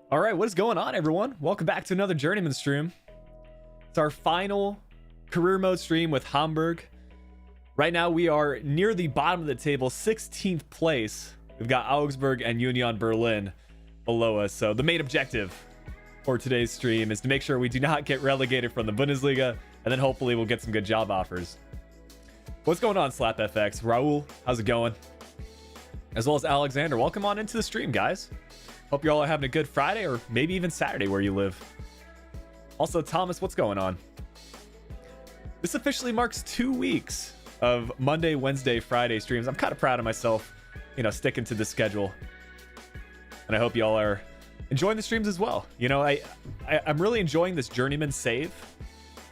All right, what is going on, everyone? Welcome back to another Journeyman stream. It's our final career mode stream with Hamburg. Right now, we are near the bottom of the table, 16th place. We've got Augsburg and Union Berlin below us. So the main objective for today's stream is to make sure we do not get relegated from the Bundesliga, and then hopefully we'll get some good job offers. What's going on, SlapFX? Raul, how's it going? As well as Alexander, welcome on into the stream, guys. Hope you're all having a good Friday or maybe even Saturday where you live. Also, Thomas, what's going on? This officially marks 2 weeks of Monday, Wednesday, Friday streams. I'm kind of proud of myself, sticking to the schedule. And I hope y'all are enjoying the streams as well. I'm really enjoying this Journeyman save,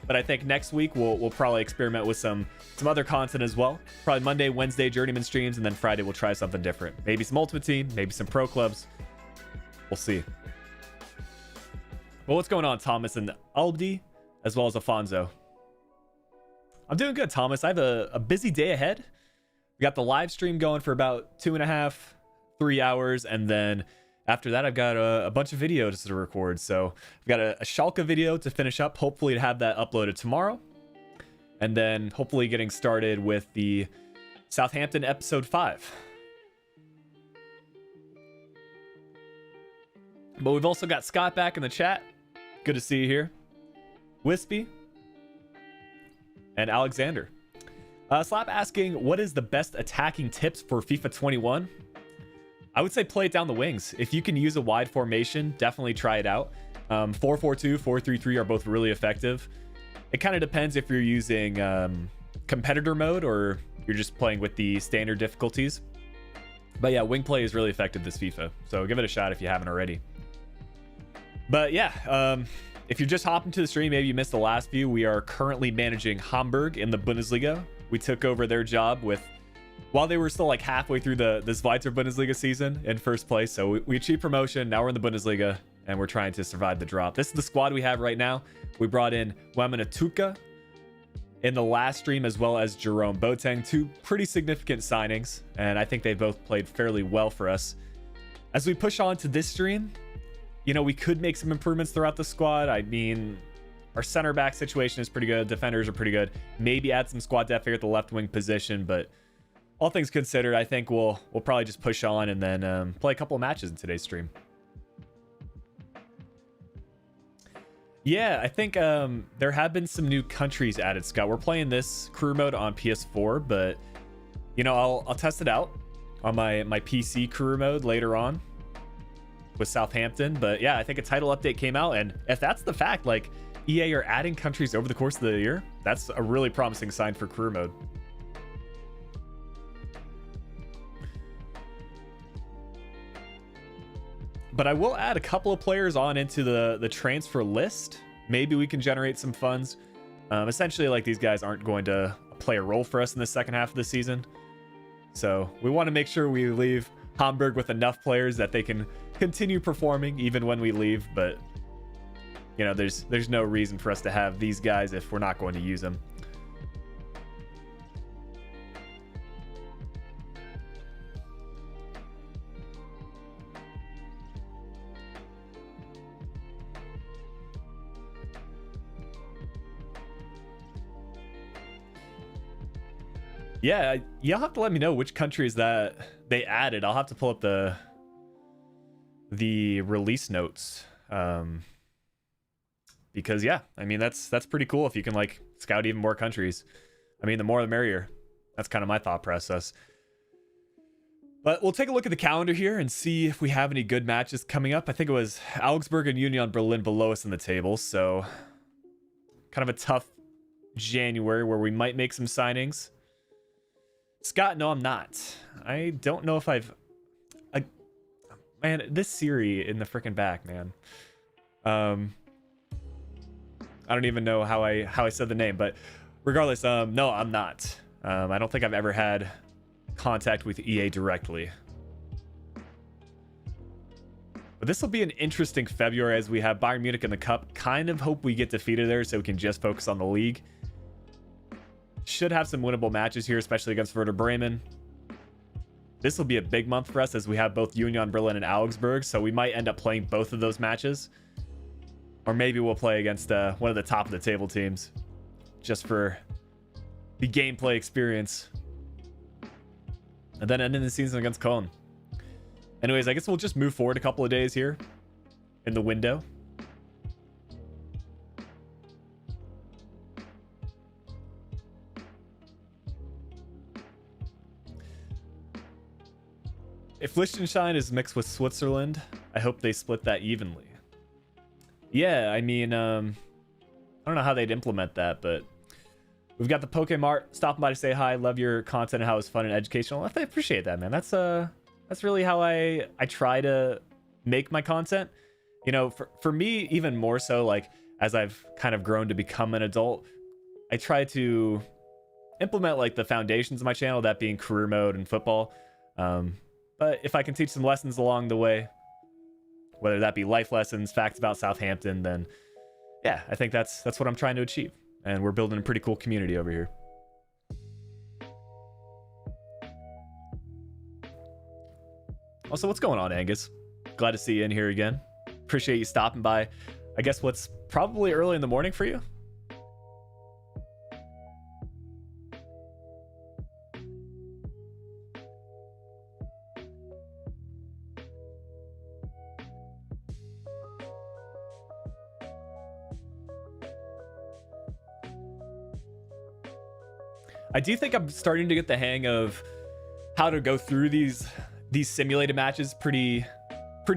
but I think next week we'll probably experiment with some other content as well. Probably Monday, Wednesday Journeyman streams, and then Friday we'll try something different. Maybe some Ultimate Team, maybe some Pro Clubs. We'll see. Well, what's going on, Thomas and Albdi, as well as Afonso? I'm doing good, Thomas. I have a busy day ahead. We got the live stream going for about 2.5, 3 hours, and then after that, I've got a bunch of videos to record. So I've got a Schalke video to finish up, hopefully to have that uploaded tomorrow, and then hopefully getting started with the Southampton episode 5. But we've also got Scott back in the chat. Good to see you here. Wispy. And Alexander. Slap asking, what is the best attacking tips for FIFA 21? I would say play it down the wings. If you can use a wide formation, definitely try it out. 4-4-2, 4-3-3 are both really effective. It kind of depends if you're using competitor mode or you're just playing with the standard difficulties. But yeah, wing play is really effective this FIFA. So give it a shot if you haven't already. But yeah, if you're just hopping to the stream, maybe you missed the last few. We are currently managing Hamburg in the Bundesliga. We took over their job while they were still like halfway through the Zweiter Bundesliga season in first place. So we achieved promotion. Now we're in the Bundesliga and we're trying to survive the drop. This is the squad we have right now. We brought in Wamana in the last stream, as well as Jerome Boateng, two pretty significant signings. And I think they both played fairly well for us. As we push on to this stream, we could make some improvements throughout the squad. I mean, our center back situation is pretty good. Defenders are pretty good. Maybe add some squad depth here at the left wing position. But all things considered, I think we'll probably just push on and then play a couple of matches in today's stream. Yeah, I think there have been some new countries added, Scott. We're playing this career mode on PS4, but I'll test it out on my PC career mode later on with Southampton. But yeah, I think a title update came out, and if that's the fact, like, EA are adding countries over the course of the year, that's a really promising sign for career mode. But I will add a couple of players on into the transfer list. Maybe we can generate some funds. Essentially, like, these guys aren't going to play a role for us in the second half of the season, so we want to make sure we leave Hamburg with enough players that they can continue performing even when we leave. But there's no reason for us to have these guys if we're not going to use them. Yeah, you'll have to let me know which countries that they added. I'll have to pull up the release notes, because yeah, I mean that's pretty cool if you can like scout even more countries. I mean, the more the merrier. That's kind of my thought process. But we'll take a look at the calendar here and see if we have any good matches coming up. I think it was Augsburg and Union Berlin below us in the table, so kind of a tough January where we might make some signings. Scott, no, I'm not. I don't know if man, this Siri in the freaking back, man. I don't even know how I said the name, but regardless, no, I'm not. I don't think I've ever had contact with EA directly. But this will be an interesting February as we have Bayern Munich in the Cup. Kind of hope we get defeated there so we can just focus on the league. Should have some winnable matches here, especially against Werder Bremen. this will be a big month for us as we have both Union Berlin and Augsburg, so we might end up playing both of those matches. Or maybe we'll play against one of the top of the table teams just for the gameplay experience. And then ending the season against Cologne. Anyways, I guess we'll just move forward a couple of days here in the window. If Liechtenstein is mixed with Switzerland, I hope they split that evenly. Yeah, I mean, I don't know how they'd implement that, but we've got the Pokemart stopping by to say hi. Love your content and how it's fun and educational. I appreciate that, man. That's really how I try to make my content. You know, for me, even more so, like, as I've kind of grown to become an adult, I try to implement, like, the foundations of my channel, that being career mode and football. But if I can teach some lessons along the way, whether that be life lessons, facts about Southampton, then yeah, I think that's what I'm trying to achieve. And we're building a pretty cool community over here. Also, what's going on, Angus? Glad to see you in here again. Appreciate you stopping by. I guess what's probably early in the morning for you? I do think I'm starting to get the hang of how to go through these simulated matches pretty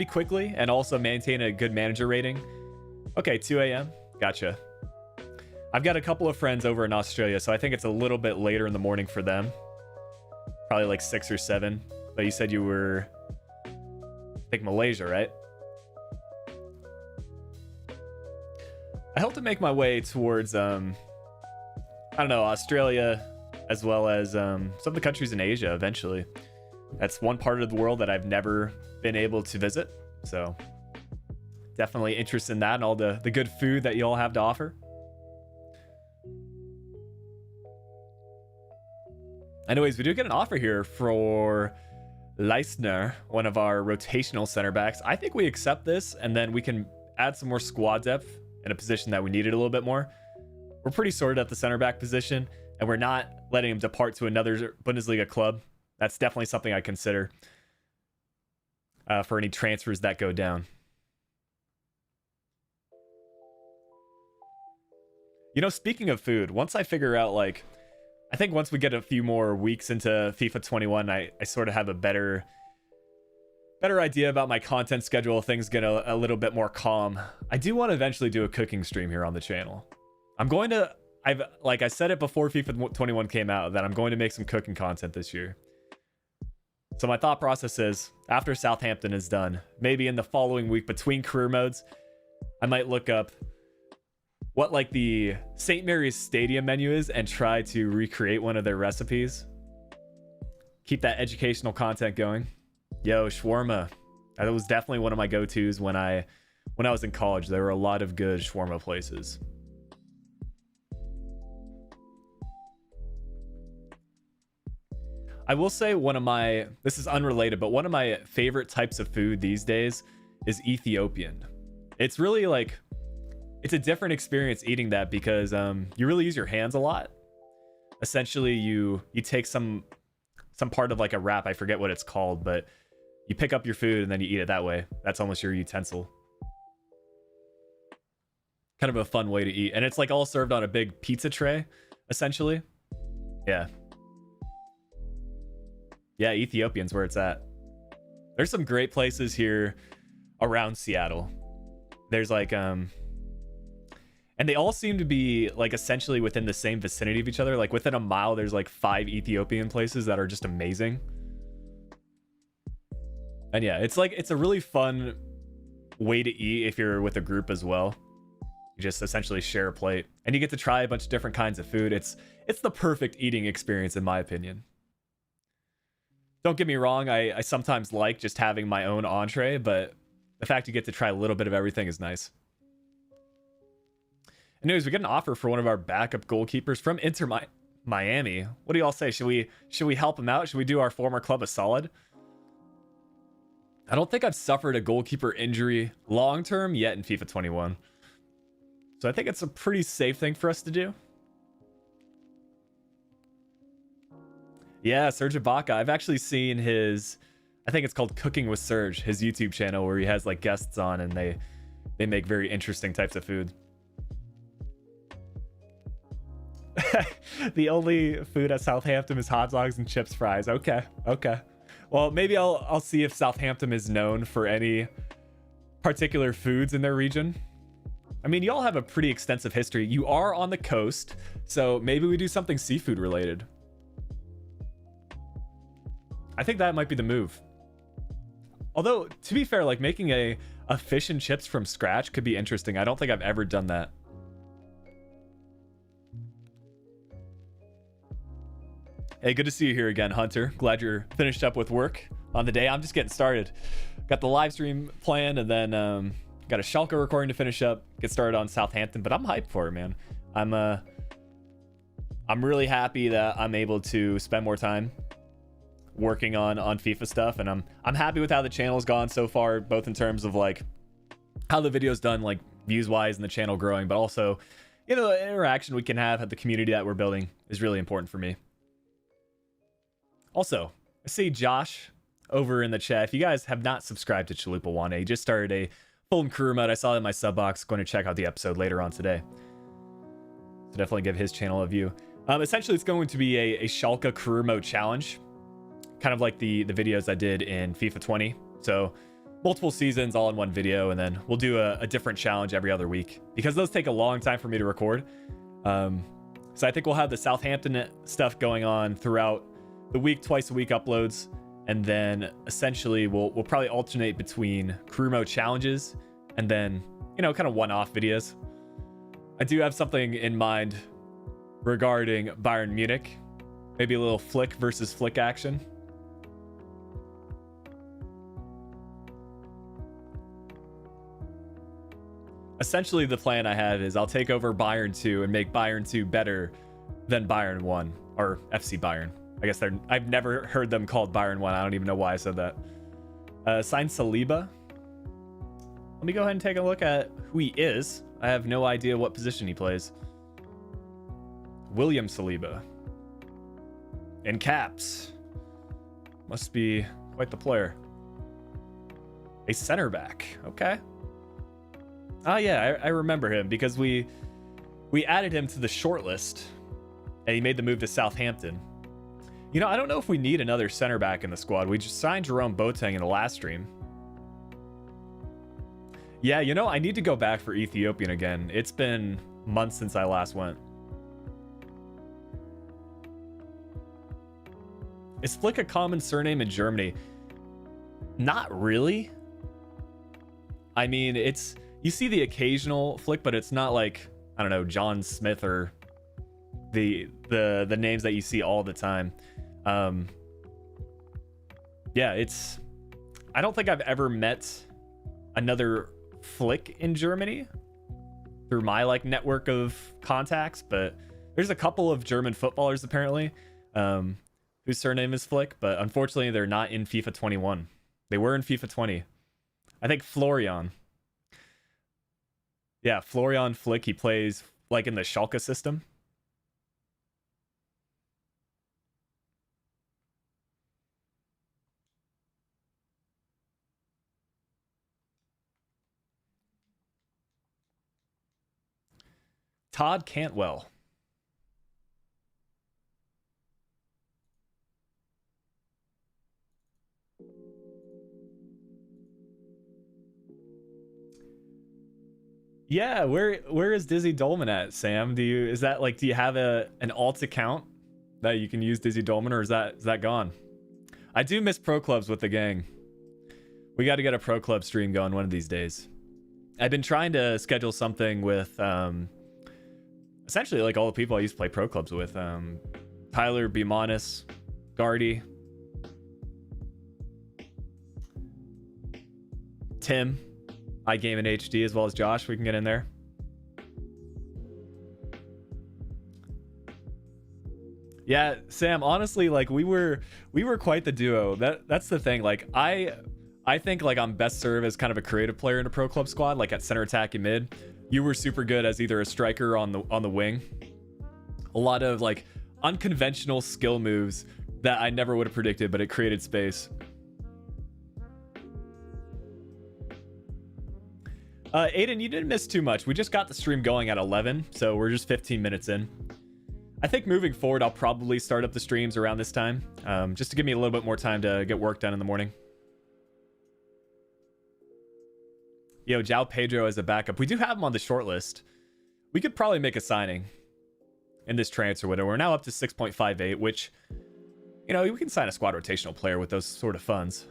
quickly and also maintain a good manager rating. Okay, 2 a.m. Gotcha. I've got a couple of friends over in Australia, so I think it's a little bit later in the morning for them. Probably like 6 or 7. But you said you were, I think, Malaysia, right? I hope to make my way towards, I don't know, Australia, as well as some of the countries in Asia eventually. That's one part of the world that I've never been able to visit. So definitely interested in that and all the good food that you all have to offer. Anyways, we do get an offer here for Leistner, one of our rotational center backs. I think we accept this, and then we can add some more squad depth in a position that we needed a little bit more. We're pretty sorted at the center back position, and we're not letting him depart to another Bundesliga club. That's definitely something I consider for any transfers that go down. You know, speaking of food, once I figure out, like, I think once we get a few more weeks into FIFA 21, I sort of have a better idea about my content schedule. Things get a little bit more calm. I do want to eventually do a cooking stream here on the channel. I'm going to, like I said it before FIFA 21 came out, that I'm going to make some cooking content this year. So my thought process is, after Southampton is done, maybe in the following week between career modes, I might look up what, like, the St. Mary's Stadium menu is and try to recreate one of their recipes. Keep that educational content going. Yo, shawarma. That was definitely one of my go-tos when I was in college. There were a lot of good shawarma places. I will say this is unrelated, but one of my favorite types of food these days is Ethiopian. It's really like, it's a different experience eating that because you really use your hands a lot. Essentially, you take some part of like a wrap, I forget what it's called, but you pick up your food and then you eat it that way. That's almost your utensil. Kind of a fun way to eat. And it's like all served on a big pizza tray, essentially. Yeah. Yeah, Ethiopian's where it's at. There's some great places here around Seattle. There's like, and they all seem to be like essentially within the same vicinity of each other. Like within a mile, there's like 5 Ethiopian places that are just amazing. And yeah, it's a really fun way to eat if you're with a group as well. You just essentially share a plate and you get to try a bunch of different kinds of food. It's the perfect eating experience in my opinion. Don't get me wrong, I sometimes like just having my own entree, but the fact you get to try a little bit of everything is nice. Anyways, we get an offer for one of our backup goalkeepers from Inter Miami. What do y'all say? Should we help him out? Should we do our former club a solid? I don't think I've suffered a goalkeeper injury long term yet in FIFA 21. So I think it's a pretty safe thing for us to do. Yeah, Serge Ibaka. I've actually seen his, I think it's called Cooking with Serge, his YouTube channel where he has like guests on and they make very interesting types of food. The only food at Southampton is hot dogs and chips fries. Okay. Well, maybe I'll see if Southampton is known for any particular foods in their region. I mean, y'all have a pretty extensive history. You are on the coast, so maybe we do something seafood related. I think that might be the move. Although, to be fair, like making a fish and chips from scratch could be interesting. I don't think I've ever done that. Hey, good to see you here again, Hunter. Glad you're finished up with work on the day. I'm just getting started. Got the live stream planned, and then got a Schalke recording to finish up, get started on Southampton, but I'm hyped for it, man. I'm really happy that I'm able to spend more time working on FIFA stuff, and I'm happy with how the channel's gone so far, both in terms of like how the video's done, like views wise, and the channel growing, but also, you know, the interaction we can have at the community that we're building is really important for me. Also, I see Josh over in the chat. If you guys have not subscribed to Chalupa Wane, he just started a Fulham Career Mode. I saw it in my sub box. Going to check out the episode later on today. So definitely give his channel a view. Essentially, it's going to be a Schalke Career Mode challenge, kind of like the videos I did in FIFA 20. So multiple seasons all in one video, and then we'll do a different challenge every other week because those take a long time for me to record. So I think we'll have the Southampton stuff going on throughout the week, twice a week uploads, and then essentially we'll probably alternate between Career Mode challenges and then, you know, kind of one-off videos. I do have something in mind regarding Bayern Munich, maybe a little flick versus flick action. Essentially, the plan I have is I'll take over Bayern 2 and make Bayern 2 better than Bayern 1, or FC Bayern. I guess I've never heard them called Bayern 1. I don't even know why I said that. Signed Saliba. Let me go ahead and take a look at who he is. I have no idea what position he plays. William Saliba. In caps. Must be quite the player. A center back. Okay. Oh yeah, I remember him because we added him to the shortlist and he made the move to Southampton. You know, I don't know if we need another center back in the squad. We just signed Jerome Boateng in the last stream. Yeah, you know, I need to go back for Ethiopian again. It's been months since I last went. Is Flick a common surname in Germany? Not really. I mean, it's, you see the occasional Flick, but it's not like, I don't know, John Smith or the names that you see all the time. Yeah, it's, I don't think I've ever met another Flick in Germany through my like network of contacts, but there's a couple of German footballers apparently whose surname is Flick, but unfortunately they're not in FIFA 21. They were in FIFA 20. I think Florian. Yeah, Florian Flick, he plays like in the Schalke system. Todd Cantwell. Yeah, where is Dizzy Dolman at, Sam? Do you have an alt account that you can use Dizzy Dolman, or is that gone? I do miss pro clubs with the gang. We got to get a pro club stream going one of these days. I've been trying to schedule something with essentially like all the people I used to play pro clubs with. Tyler, Bemonis, Gardy, Tim, iGame and HD, as well as Josh. We can get in there. Yeah, Sam, honestly, like we were quite the duo. That's the thing. Like I think like I'm best served as kind of a creative player in a pro club squad, like at center, attack, and mid. You were super good as either a striker on the wing. A lot of like unconventional skill moves that I never would have predicted, but it created space. Aiden, you didn't miss too much. We just got the stream going at 11, so we're just 15 minutes in. I think moving forward, I'll probably start up the streams around this time, just to give me a little bit more time to get work done in the morning. Yo, João Pedro as a backup. We do have him on the short list. We could probably make a signing in this transfer window. We're now up to 6.58, which, you know, we can sign a squad rotational player with those sort of funds.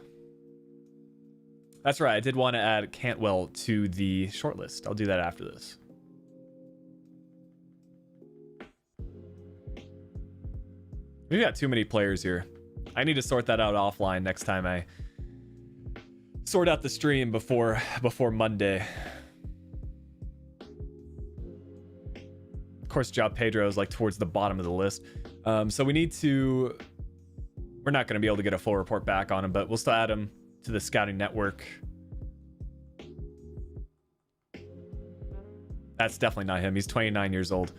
That's right. I did want to add Cantwell to the short list. I'll do that after this. We've got too many players here. I need to sort that out offline next time I sort out the stream before Monday. Of course, João Pedro is like towards the bottom of the list. So we need to... We're not going to be able to get a full report back on him, but we'll still add him to the scouting network. That's definitely not him. He's 29 years old.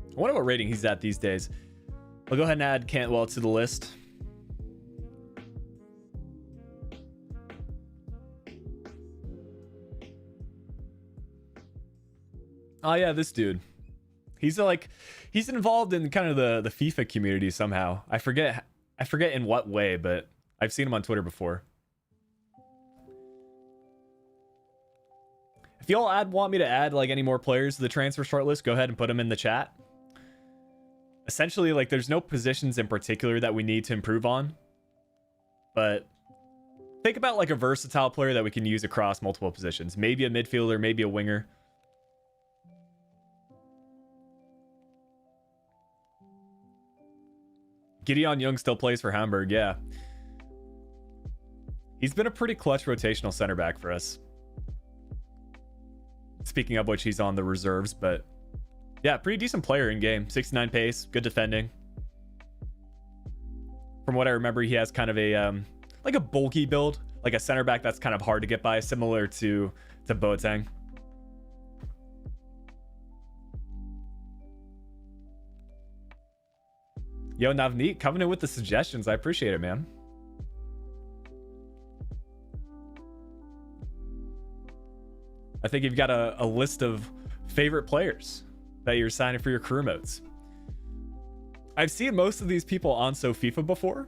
I wonder what rating he's at these days. I'll go ahead and add Cantwell to the list. Oh yeah, this dude. He's involved in kind of the FIFA community somehow. I forget in what way, but I've seen him on Twitter before. If y'all want me to add like any more players to the transfer shortlist, go ahead and put them in the chat. Essentially, like there's no positions in particular that we need to improve on, but think about like a versatile player that we can use across multiple positions. Maybe a midfielder, maybe a winger. Gideon Young still plays for Hamburg, yeah. He's been a pretty clutch rotational center back for us. Speaking of which, he's on the reserves, but yeah, pretty decent player in game. 69 pace, good defending. From what I remember, he has kind of a like a bulky build, like a center back that's kind of hard to get by, similar to Boateng. Yo, Navneet, coming in with the suggestions. I appreciate it, man. I think you've got a list of favorite players that you're signing for your career modes. I've seen most of these people on FIFA before,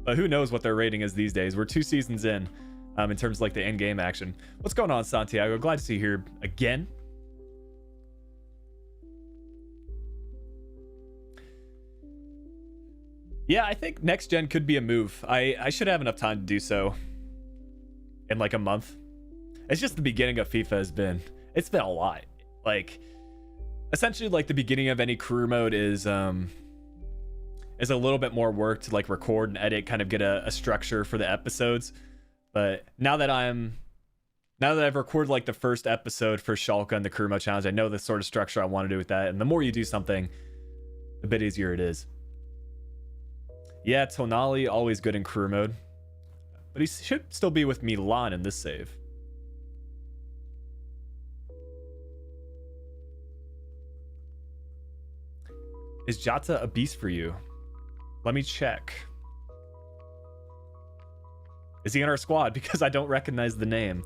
but who knows what their rating is these days. We're 2 seasons in terms of like the in-game action. What's going on, Santiago? Glad to see you here again. Yeah, I think next gen could be a move. I should have enough time to do so in like a month. It's just the beginning of FIFA it's been a lot. Like essentially like the beginning of any career mode is a little bit more work to like record and edit, kind of get a structure for the episodes. But now that I've recorded like the first episode for Schalke and the career mode challenge, I know the sort of structure I want to do with that. And the more you do something, the bit easier it is. Yeah, Tonali, always good in career mode. But he should still be with Milan in this save. Is Jota a beast for you? Let me check. Is he in our squad? Because I don't recognize the name.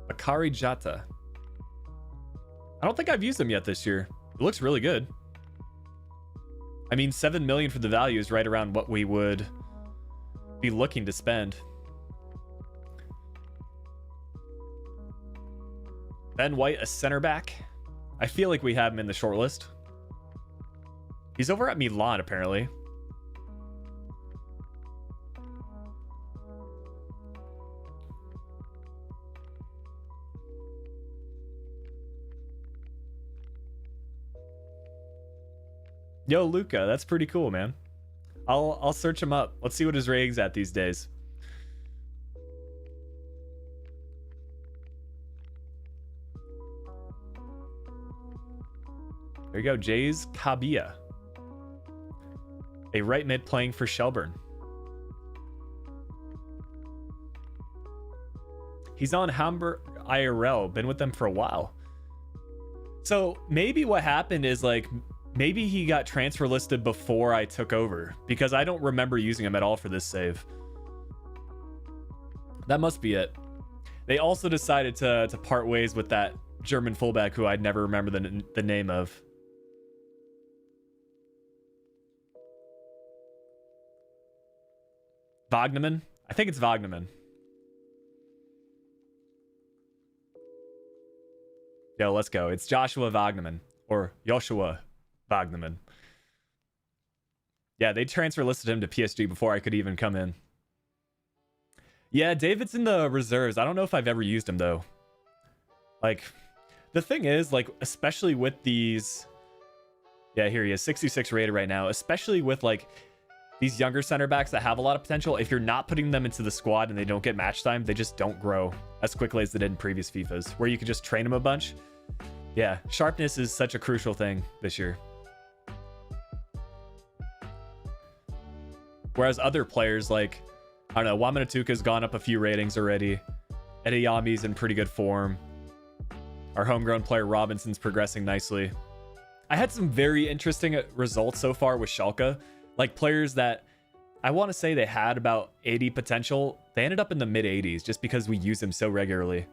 Akari Jota. I don't think I've used him yet this year. It looks really good. I mean, 7 million for the value is right around what we would be looking to spend. Ben White, a center back. I feel like we have him in the short list. He's over at Milan, apparently. Yo, Luca, that's pretty cool, man. I'll search him up. Let's see what his rating's at these days. There you go, Jays Kabia. A right mid playing for Shelburne. He's on Hamburger IRL, been with them for a while. So maybe what happened is like, maybe he got transfer listed before I took over, because I don't remember using him at all for this save. That must be it. They also decided to part ways with that German fullback who I'd never remember the name of. Wagnerman? I think it's Wagnerman. Yo, let's go. It's Joshua Wagnerman, or Joshua Wagnerman. Yeah, they transfer listed him to PSG before I could even come in. Yeah, David's in the reserves. I don't know if I've ever used him, though. Like, the thing is, like, especially with these... Yeah, here he is, 66 rated right now. Especially with, like, these younger center backs that have a lot of potential. If you're not putting them into the squad and they don't get match time, they just don't grow as quickly as they did in previous FIFAs, where you could just train them a bunch. Yeah, sharpness is such a crucial thing this year. Whereas other players, like, I don't know, Wamanatuka's gone up a few ratings already. Edeyami's in pretty good form. Our homegrown player Robinson's progressing nicely. I had some very interesting results so far with Schalke. Like, players that I want to say they had about 80 potential, they ended up in the mid 80s just because we use them so regularly.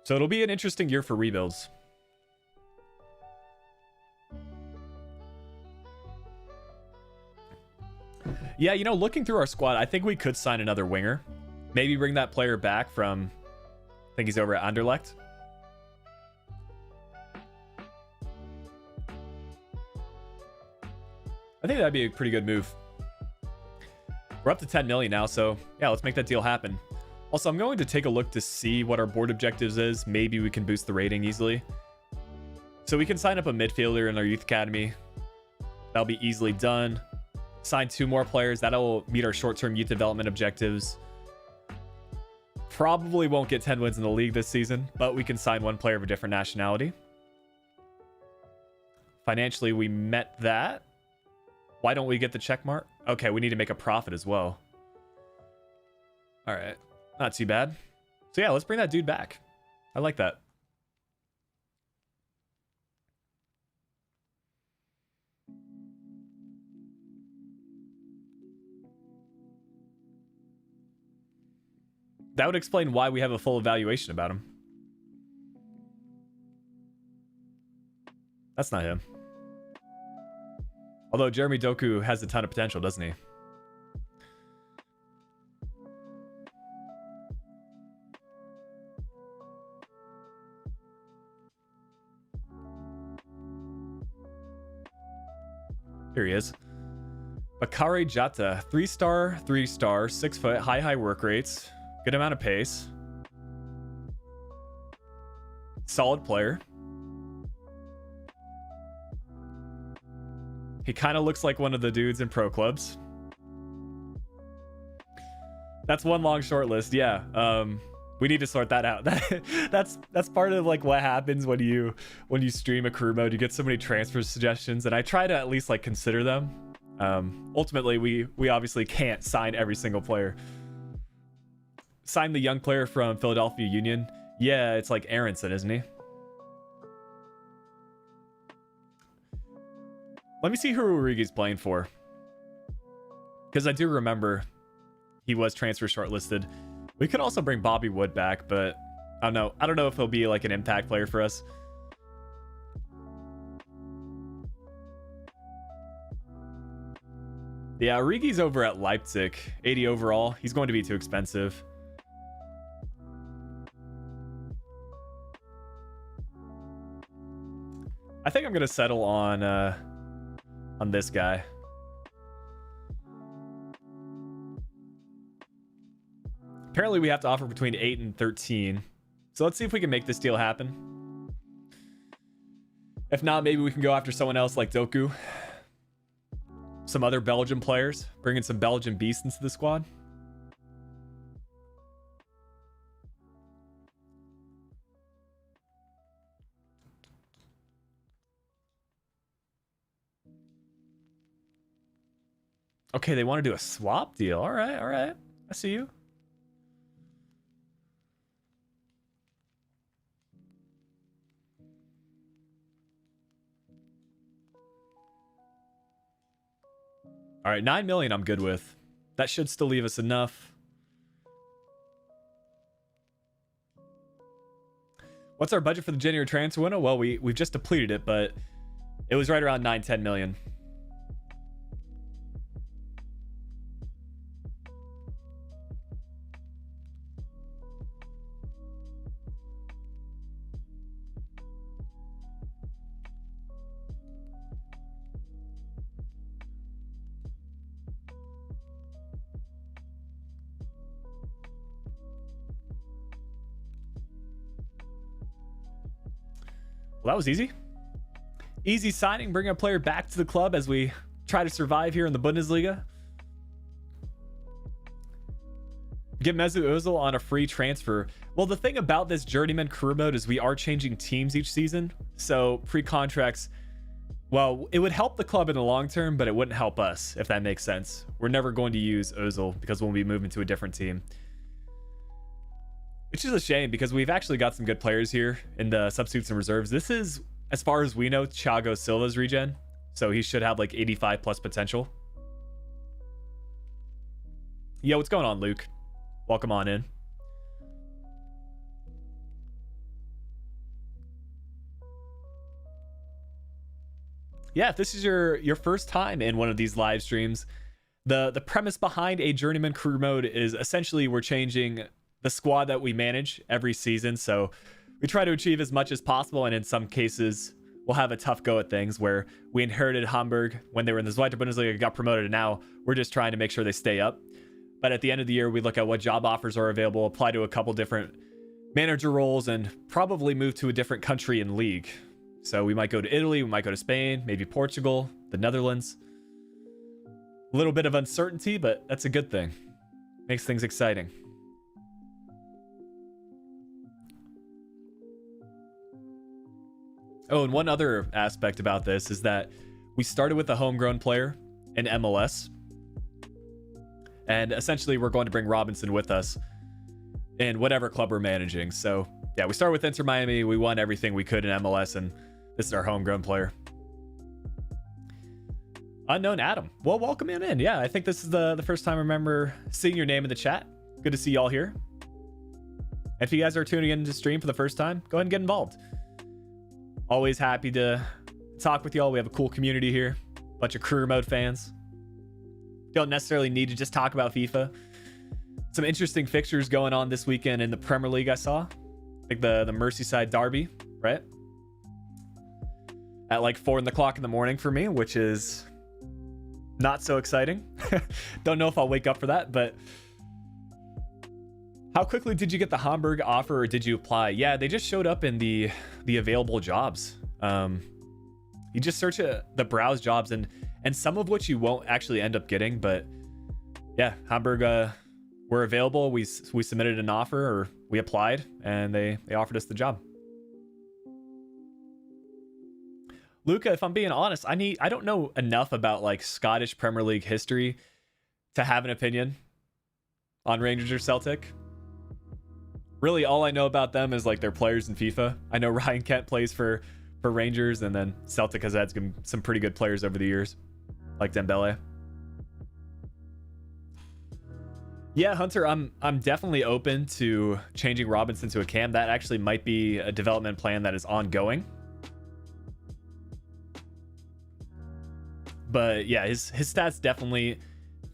So it'll be an interesting year for rebuilds. Yeah, you know, looking through our squad, I think we could sign another winger. Maybe bring that player back from, I think he's over at Anderlecht. I think that'd be a pretty good move. We're up to 10 million now, so yeah, let's make that deal happen. Also, I'm going to take a look to see what our board objectives is. Maybe we can boost the rating easily. So we can sign up a midfielder in our youth academy. That'll be easily done. Sign 2 more players. That'll meet our short-term youth development objectives. Probably won't get 10 wins in the league this season, but we can sign 1 player of a different nationality. Financially, we met that. Why don't we get the check mark? Okay, we need to make a profit as well. All right, not too bad. So yeah, let's bring that dude back. I like that. That would explain why we have a full evaluation about him. That's not him. Although Jeremy Doku has a ton of potential, doesn't he? Here he is. Bakary Jata, 3-star, 3-star, 6 foot, high work rates, good amount of pace. Solid player. He kind of looks like one of the dudes in pro clubs. That's one long short list. Yeah. We need to sort that out. That's part of like what happens when you stream a career mode. You get so many transfer suggestions, and I try to at least like consider them. Ultimately, we obviously can't sign every single player. Sign the young player from Philadelphia Union. Yeah, it's like Aronson, isn't he? Let me see who Origi's playing for, because I do remember he was transfer shortlisted. We could also bring Bobby Wood back, but I don't know if he'll be like an impact player for us. Yeah, Origi's over at Leipzig, 80 overall. He's going to be too expensive. I think I'm gonna settle on this guy. Apparently we have to offer between 8 and 13. So let's see if we can make this deal happen. If not, maybe we can go after someone else like Doku. Some other Belgian players. Bringing some Belgian beasts into the squad. Okay, they want to do a swap deal. All right, all right. I see you. All right, 9 million I'm good with. That should still leave us enough. What's our budget for the January transfer window? Well, we've just depleted it, but it was right around 9-10 million. Well, that was easy. Easy signing, bringing a player back to the club as we try to survive here in the Bundesliga. Get Mesut Ozil on a free transfer. Well, the thing about this Journeyman Career Mode is we are changing teams each season. So free contracts, well, it would help the club in the long term, but it wouldn't help us, if that makes sense. We're never going to use Ozil because we'll be moving to a different team. Which is a shame because we've actually got some good players here in the substitutes and reserves. This is, as far as we know, Thiago Silva's regen. So he should have like 85 plus potential. Yo, what's going on, Luke? Welcome on in. Yeah, if this is your first time in one of these live streams, the premise behind a Journeyman Career Mode is essentially we're changing the squad that we manage every season. So we try to achieve as much as possible, and in some cases we'll have a tough go at things where we inherited Hamburg when they were in the Zweite Bundesliga, got promoted, and now we're just trying to make sure they stay up. But at the end of the year, we look at what job offers are available, apply to a couple different manager roles, and probably move to a different country and league. So we might go to Italy, we might go to Spain, maybe Portugal, the Netherlands. A little bit of uncertainty, but that's a good thing. Makes things exciting. Oh, and one other aspect about this is that we started with a homegrown player in MLS. And essentially, we're going to bring Robinson with us in whatever club we're managing. So, yeah, we started with Inter Miami. We won everything we could in MLS, and this is our homegrown player. Unknown Adam. Well, welcome in. Yeah, I think this is the first time I remember seeing your name in the chat. Good to see y'all here. If you guys are tuning into the stream for the first time, go ahead and get involved. Always happy to talk with y'all. We have a cool community here. Bunch of career mode fans. Don't necessarily need to just talk about FIFA. Some interesting fixtures going on this weekend in the Premier League I saw. Like the Merseyside derby, right? At like 4 o'clock in the morning for me, which is not so exciting. Don't know if I'll wake up for that, but how quickly did you get the Hamburg offer, or did you apply? Yeah, they just showed up in the available jobs. You just search the browse jobs, and some of which you won't actually end up getting, but yeah, Hamburg were available. We submitted an offer, or we applied, and they offered us the job. Luca, if I'm being honest, I don't know enough about like Scottish Premier League history to have an opinion on Rangers or Celtic. Really, all I know about them is like their players in FIFA. I know Ryan Kent plays for Rangers, and then Celtic has had some pretty good players over the years, like Dembele. Yeah, Hunter, I'm definitely open to changing Robinson to a cam. That actually might be a development plan that is ongoing. But yeah, his stats definitely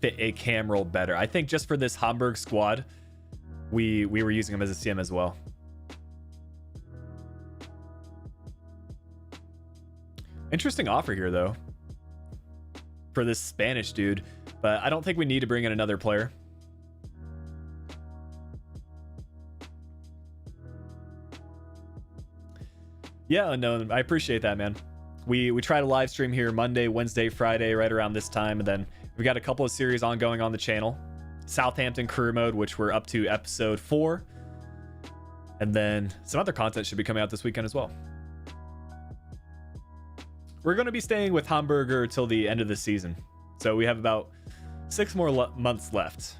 fit a cam role better. I think just for this Hamburg squad, we were using him as a CM as well. Interesting offer here, though, for this Spanish dude. But I don't think we need to bring in another player. Yeah, Unknown, I appreciate that, man. We try to live stream here Monday, Wednesday, Friday, right around this time, and then we got a couple of series ongoing on the channel. Southampton Career Mode, which we're up to episode 4, and then some other content should be coming out this weekend as well. We're going to be staying with Hamburger till the end of the season, so we have about 6 more months left.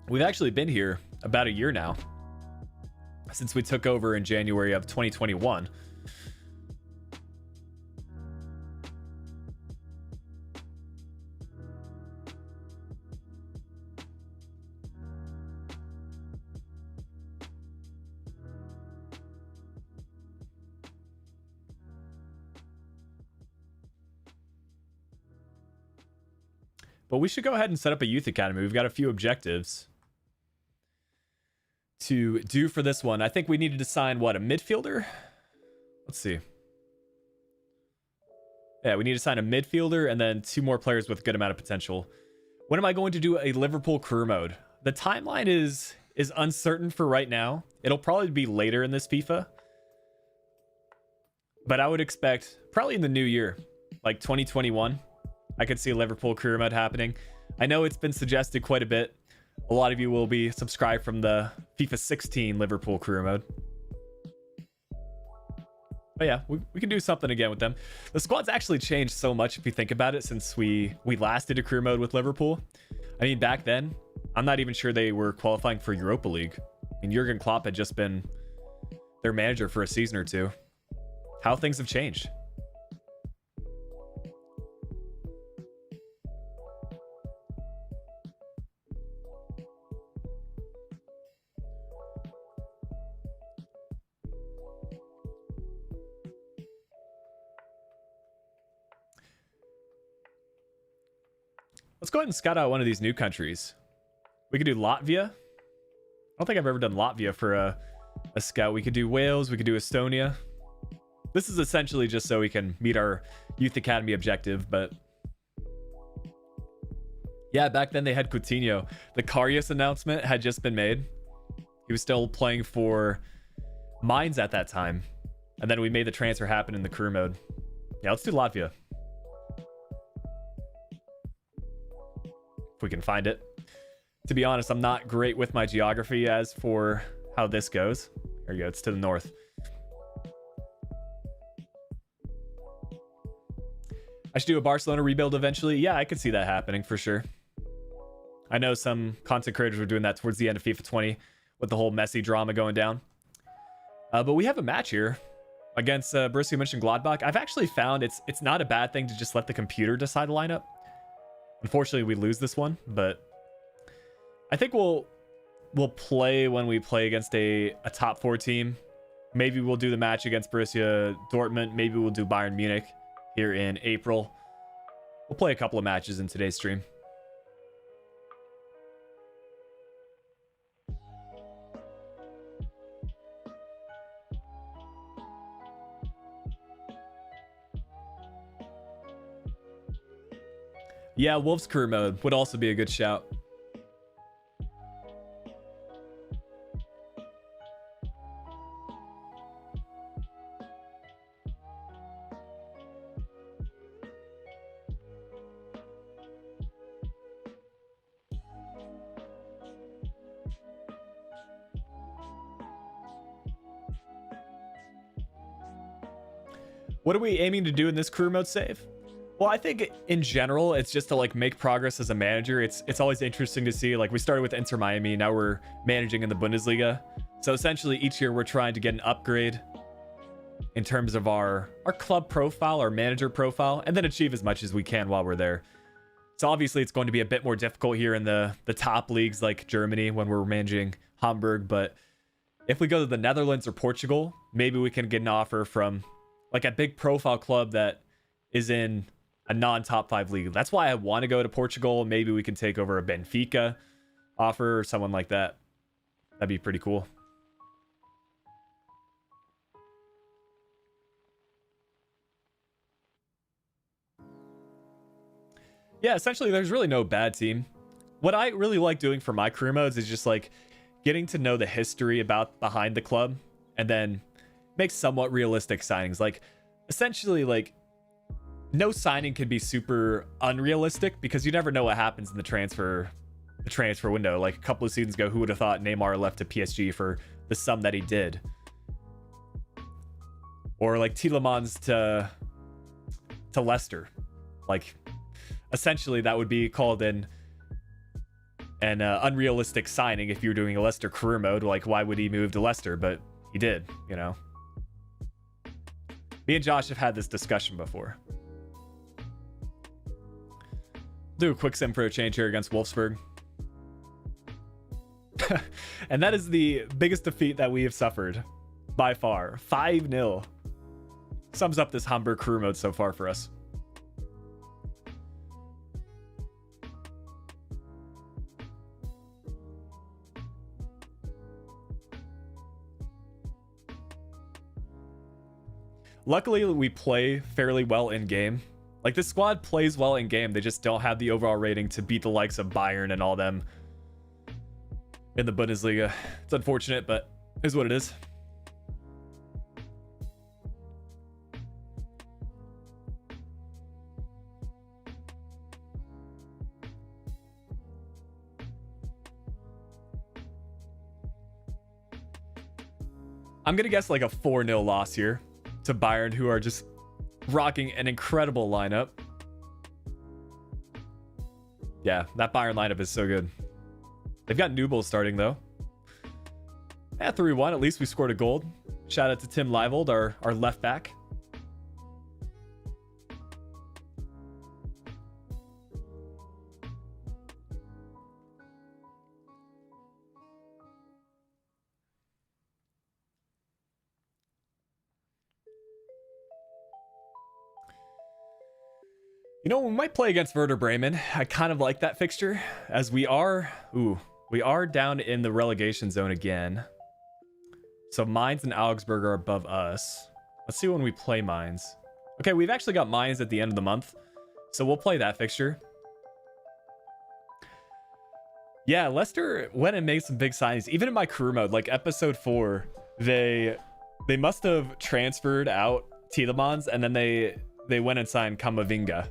We've actually been here about a year now, since we took over in January of 2021. But we should go ahead and set up a youth academy. We've got a few objectives to do for this one. I think we needed to sign, what, a midfielder? Let's see. Yeah, we need to sign a midfielder and then 2 more players with a good amount of potential. When am I going to do a Liverpool career mode? The timeline is uncertain for right now. It'll probably be later in this FIFA. But I would expect probably in the new year, like 2021. I could see a Liverpool career mode happening. I know it's been suggested quite a bit. A lot of you will be subscribed from the FIFA 16 Liverpool career mode. But yeah, we can do something again with them. The squad's actually changed so much if you think about it since we last did a career mode with Liverpool. I mean, back then, I'm not even sure they were qualifying for Europa League. I mean, Jurgen Klopp had just been their manager for a season or two. How things have changed. Let's go ahead and scout out one of these new countries. We could do Latvia. I don't think I've ever done Latvia for a scout. We could do Wales. We could do Estonia. This is essentially just so we can meet our youth academy objective, but yeah, back then they had Coutinho. The Karius announcement had just been made. He was still playing for Mainz at that time, and then we made the transfer happen in the career mode. Yeah, let's do Latvia. If we can find it. To be honest, I'm not great with my geography as for how this goes. There you go, it's to the north. I should do a Barcelona rebuild eventually. Yeah, I could see that happening for sure. I know some content creators were doing that towards the end of FIFA 20 with the whole Messi drama going down. But we have a match here against Borussia Mönchengladbach. I've actually found it's not a bad thing to just let the computer decide the lineup. Unfortunately, we lose this one, but I think we'll play when we play against a top 4 team. Maybe we'll do the match against Borussia Dortmund. Maybe we'll do Bayern Munich here in April. We'll play a couple of matches in today's stream. Yeah, Wolves career mode would also be a good shout. What are we aiming to do in this career mode save? Well, I think in general, it's just to like make progress as a manager. It's always interesting to see, like we started with Inter Miami, now we're managing in the Bundesliga. So essentially each year we're trying to get an upgrade in terms of our club profile, our manager profile, and then achieve as much as we can while we're there. So obviously it's going to be a bit more difficult here in the top leagues like Germany when we're managing Hamburg. But if we go to the Netherlands or Portugal, maybe we can get an offer from like a big profile club that is in a non-top 5 league. That's why I want to go to Portugal. Maybe we can take over a Benfica offer or someone like that. That'd be pretty cool. Yeah, essentially there's really no bad team. What I really like doing for my career modes is just like getting to know the history behind the club and then make somewhat realistic signings. Like essentially, like no signing can be super unrealistic because you never know what happens in the transfer window. Like a couple of seasons ago, who would have thought Neymar left to PSG for the sum that he did? Or like Tielemans to Leicester. Like essentially that would be called an unrealistic signing if you're doing a Leicester career mode. Like why would he move to Leicester? But he did, you know. Me and Josh have had this discussion before. Do a quick sim for a change here against Wolfsburg. And that is the biggest defeat that we have suffered by far. 5-0. Sums up this Hamburg career mode so far for us. Luckily, we play fairly well in game. Like, this squad plays well in game. They just don't have the overall rating to beat the likes of Bayern and all them in the Bundesliga. It's unfortunate, but it is what it is. I'm going to guess like a 4-0 loss here to Bayern, who are just rocking an incredible lineup. Yeah, that Bayern lineup is so good. They've got Nubel starting though. At 3-1, at least we scored a goal. Shout out to Tim Leivold, our left back. You know, we might play against Werder Bremen. I kind of like that fixture, as we are down in the relegation zone again. So Mainz and Augsburg are above us. Let's see when we play Mainz. Okay, we've actually got Mainz at the end of the month, so we'll play that fixture. Yeah, Leicester went and made some big signings. Even in my career mode, like episode 4, they must have transferred out Tielemans, and then they went and signed Kamavinga.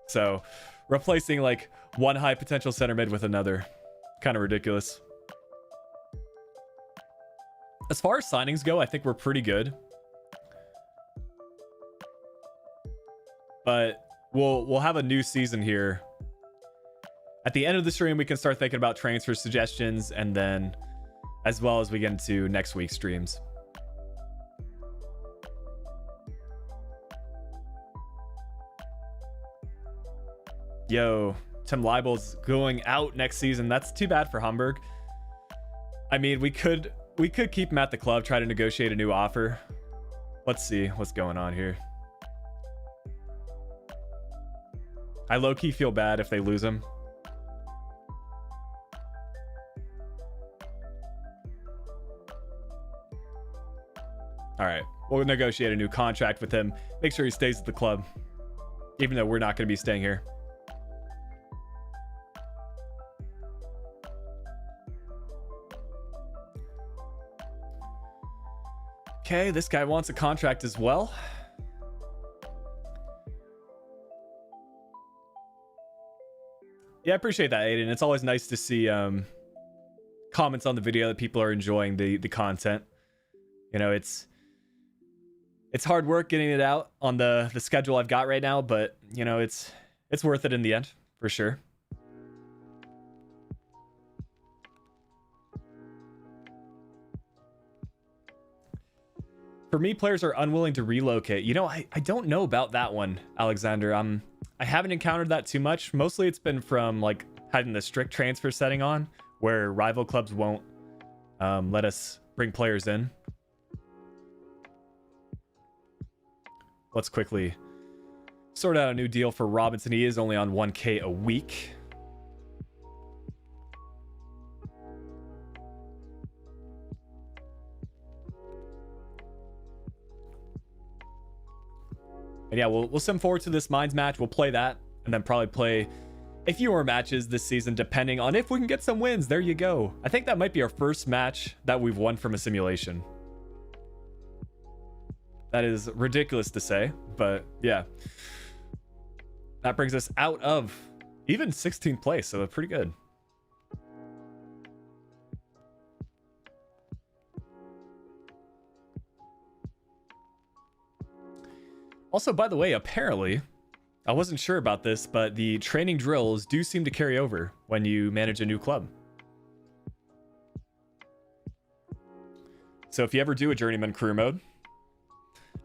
So replacing like one high potential center mid with another. Kind of ridiculous. As far as signings go, I think we're pretty good. But we'll have a new season here. At the end of the stream, we can start thinking about transfer suggestions, and then as well as we get into next week's streams. Yo, Tim Leibel's going out next season. That's too bad for Hamburg. I mean, we could keep him at the club, try to negotiate a new offer. Let's see what's going on here. I low-key feel bad if they lose him. All right, we'll negotiate a new contract with him. Make sure he stays at the club, even though we're not going to be staying here. Okay, this guy wants a contract as well. Yeah, I appreciate that, Aiden. It's always nice to see comments on the video that people are enjoying the content. You know, it's hard work getting it out on the schedule I've got right now, but you know, it's worth it in the end, for sure. For me, players are unwilling to relocate. You know, I don't know about that one, Alexander. I haven't encountered that too much. Mostly it's been from like having the strict transfer setting on, where rival clubs won't let us bring players in. Let's quickly sort out a new deal for Robinson. He is only on 1K a week. And yeah, we'll sim forward to this Mainz match. We'll play that, and then probably play a few more matches this season, depending on if we can get some wins. There you go. I think that might be our first match that we've won from a simulation. That is ridiculous to say, but yeah. That brings us out of even 16th place, so pretty good. Also, by the way, apparently, I wasn't sure about this, but the training drills do seem to carry over when you manage a new club. So if you ever do a Journeyman Career Mode,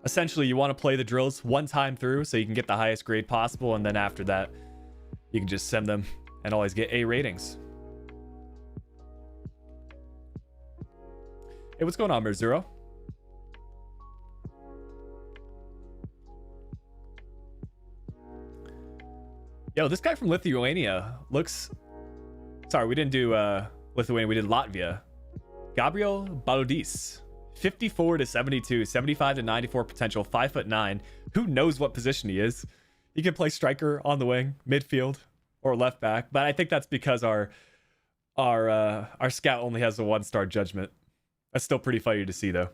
essentially you want to play the drills one time through so you can get the highest grade possible, and then after that, you can just send them and always get A ratings. Hey, what's going on, Merzuro? Yo, this guy from Lithuania looks... Sorry, we didn't do Lithuania, we did Latvia. Gabriel Balodis. 54 to 72, 75 to 94 potential, 5'9". Who knows what position he is? He can play striker on the wing, midfield, or left back. But I think that's because our scout only has a 1-star judgment. That's still pretty funny to see, though.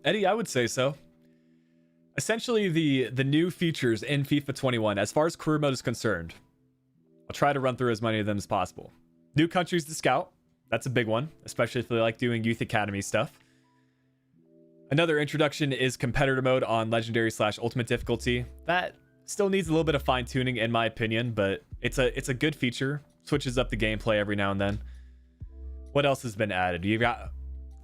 Eddie, I would say so. Essentially, the new features in FIFA 21, as far as career mode is concerned, I'll try to run through as many of them as possible. New countries to scout. That's a big one, especially if they like doing youth academy stuff. Another introduction is competitor mode on legendary / ultimate difficulty. That still needs a little bit of fine tuning in my opinion, but it's a good feature. Switches up the gameplay every now and then. What else has been added? You've got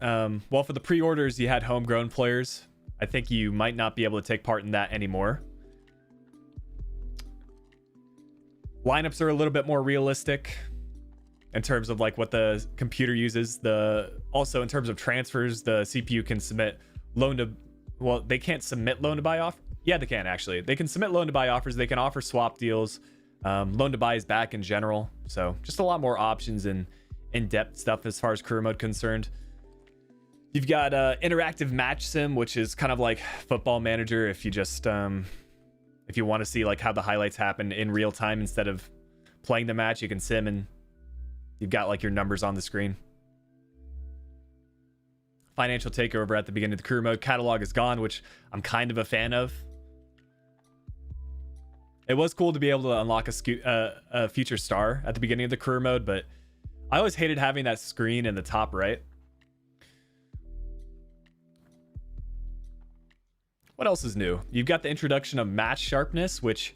well, for the pre-orders, you had homegrown players. I think you might not be able to take part in that anymore. Lineups are a little bit more realistic in terms of like what the computer uses. Also in terms of transfers, the CPU can submit loan to... Well, they can't submit loan to buy offer. Yeah, they can actually. They can submit loan to buy offers. They can offer swap deals. Loan to buy is back in general. So just a lot more options and in-depth stuff as far as career mode concerned. You've got interactive match sim, which is kind of like Football Manager if you just if you want to see like how the highlights happen in real time instead of playing the match, you can sim and you've got like your numbers on the screen. Financial takeover at the beginning of the career mode. Catalog is gone, which I'm kind of a fan of. It was cool to be able to unlock a future star at the beginning of the career mode, but I always hated having that screen in the top right. What else is new? You've got the introduction of match sharpness, which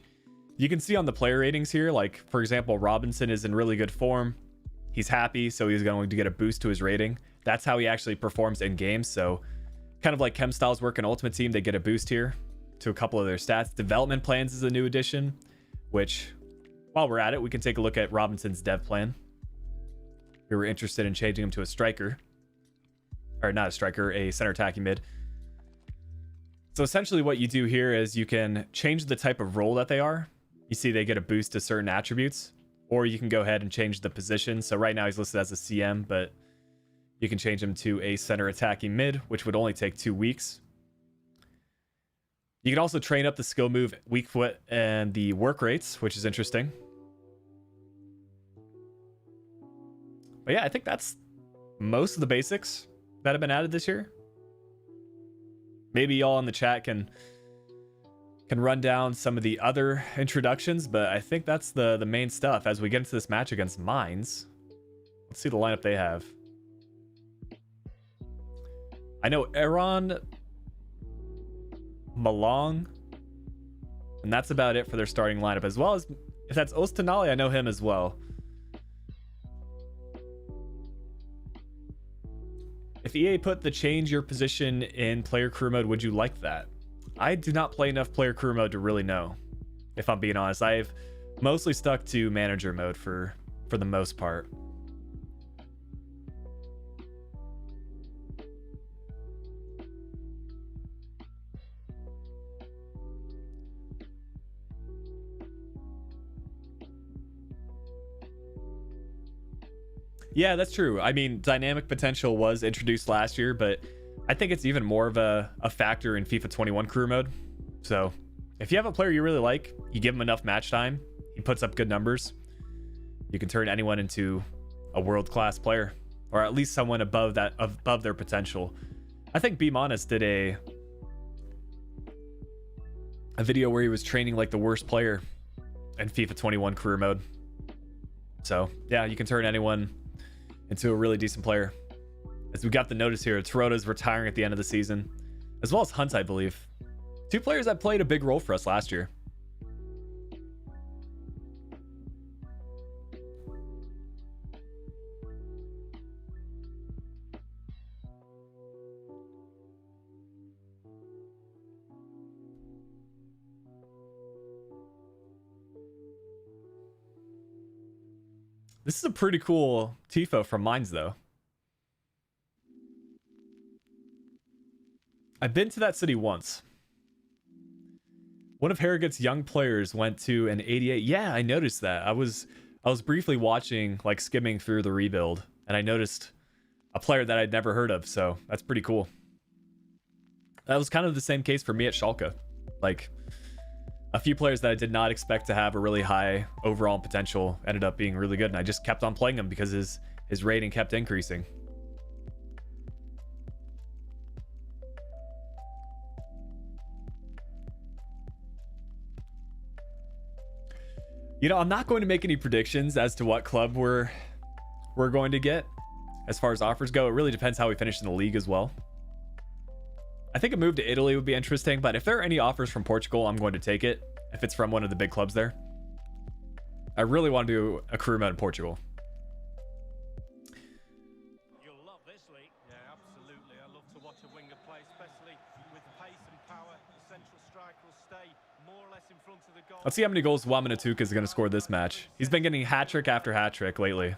you can see on the player ratings here. Like, for example, Robinson is in really good form. He's happy, so he's going to get a boost to his rating. That's how he actually performs in games. So kind of like Chem Styles work in Ultimate Team, they get a boost here to a couple of their stats. Development plans is a new addition, which while we're at it, we can take a look at Robinson's dev plan. We were interested in changing him to a striker. Or not a striker, a center attacking mid. So essentially what you do here is you can change the type of role that they are. You see they get a boost to certain attributes, or you can go ahead and change the position. So right now he's listed as a CM, but you can change him to a center attacking mid, which would only take 2 weeks. You can also train up the skill move, weak foot, and the work rates, which is interesting. But yeah, I think that's most of the basics that have been added this year. Maybe y'all in the chat can run down some of the other introductions, but I think that's the main stuff as we get into this match against Mines. Let's see the lineup they have. I know Aaron Malong, and that's about it for their starting lineup, as well as if that's Ostanali, I know him as well. If EA put the change your position in player career mode, would you like that? I do not play enough player career mode to really know, if I'm being honest. I've mostly stuck to manager mode for the most part. Yeah, that's true. I mean, dynamic potential was introduced last year, but I think it's even more of a factor in FIFA 21 career mode. So if you have a player you really like, you give him enough match time, he puts up good numbers, you can turn anyone into a world-class player, or at least someone above their potential. I think B Monas did a video where he was training like the worst player in FIFA 21 career mode. So yeah, you can turn anyone into a really decent player. As we got the notice here, Tarota's retiring at the end of the season, as well as Hunt, I believe. Two players that played a big role for us last year. This is a pretty cool tifo from Mines, though. I've been to that city once. One of Harrogate's young players went to an 88. Yeah, I noticed that. I was briefly watching, like skimming through the rebuild, and I noticed a player that I'd never heard of, so that's pretty cool. That was kind of the same case for me at Schalke. Like, a few players that I did not expect to have a really high overall potential ended up being really good, and I just kept on playing him because his rating kept increasing. You know, I'm not going to make any predictions as to what club we're going to get as far as offers go. It really depends how we finish in the league as well. I think a move to Italy would be interesting, but if there are any offers from Portugal, I'm going to take it if it's from one of the big clubs there. I really want to do a career mode in Portugal. You'll love this league. Yeah, absolutely. I love to watch a winger play, especially with pace and power. The central striker will stay more or less in front of the goal. Let's see how many goals Wamanatuka is going to score this match. He's been getting hat-trick after hat-trick lately.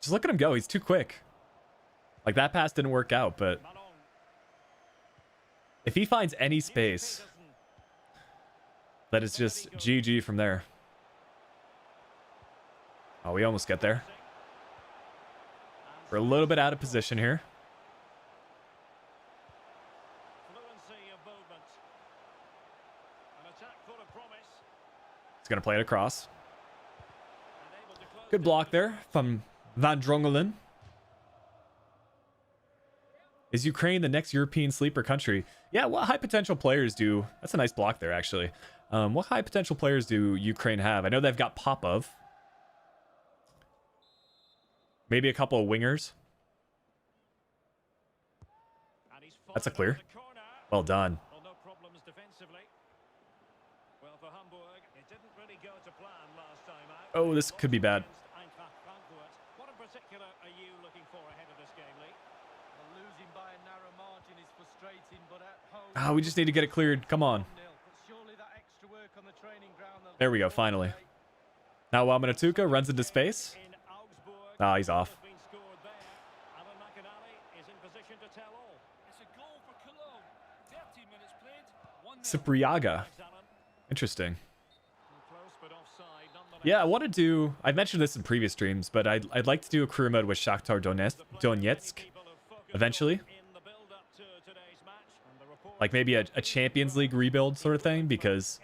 Just look at him go. He's too quick. Like, that pass didn't work out, but if he finds any space, that is just GG from there. Oh, we almost get there. We're a little bit out of position here. He's going to play it across. Good block there from Van Drongelen. Is Ukraine the next European sleeper country? Yeah, what high potential players do... That's a nice block there, actually. What high potential players do Ukraine have? I know they've got Popov. Maybe a couple of wingers. That's a clear. Well done. Oh, this could be bad. We just need to get it cleared. Come on. There we go, finally. Now Wamanatuka runs into space. He's off. Cipriaga. Interesting. Yeah, I want to do... I've mentioned this in previous streams, but I'd like to do a career mode with Shakhtar Donetsk eventually. Like maybe a Champions League rebuild sort of thing, because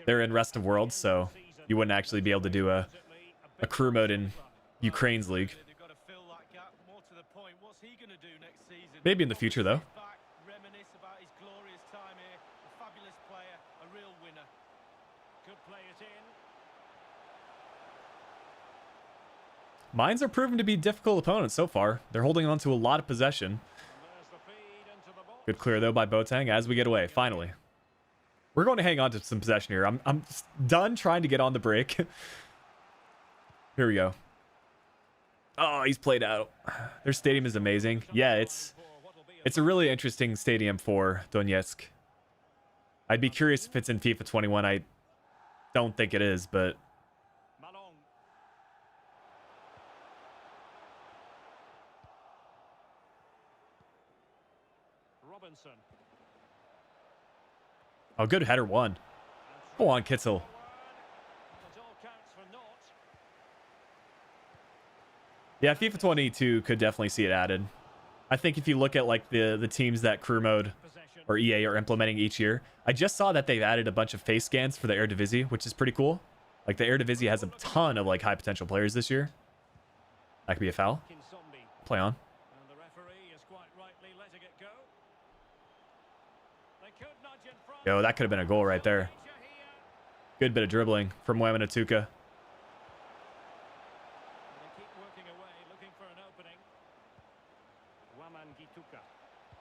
they're in rest of world, so you wouldn't actually be able to do a career mode in Ukraine's league. Maybe in the future, though. Mines are proven to be difficult opponents so far. They're holding on to a lot of possession. Good clear, though, by Boateng as we get away, finally. We're going to hang on to some possession here. I'm done trying to get on the break. Here we go. Oh, he's played out. Their stadium is amazing. Yeah, it's a really interesting stadium for Donetsk. I'd be curious if it's in FIFA 21. I don't think it is, but... Oh, good header one. Go on, Kitzel. Yeah, FIFA 22 could definitely see it added. I think if you look at like the teams that career mode or EA are implementing each year. I just saw that they've added a bunch of face scans for the Eredivisie, which is pretty cool. Like the Eredivisie has a ton of like high potential players this year. That could be a foul. Play on. Yo, that could have been a goal right there. Good bit of dribbling from Wamana.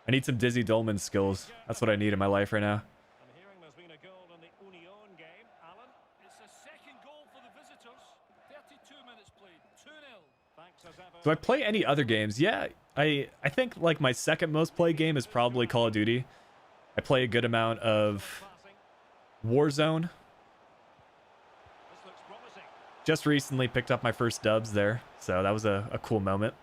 I need some Dizzy Dolman skills. That's what I need in my life right now. Do I play any other games? Yeah, I think like my second most played game is probably Call of Duty. I play a good amount of Warzone. Just recently picked up my first dubs there, so that was a cool moment.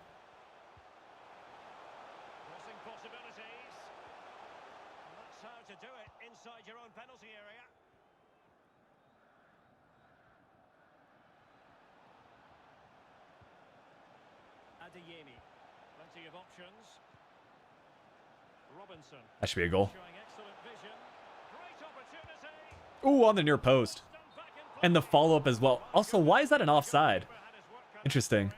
That should be a goal. Ooh, on the near post. And the follow-up as well. Also, why is that an offside? Interesting.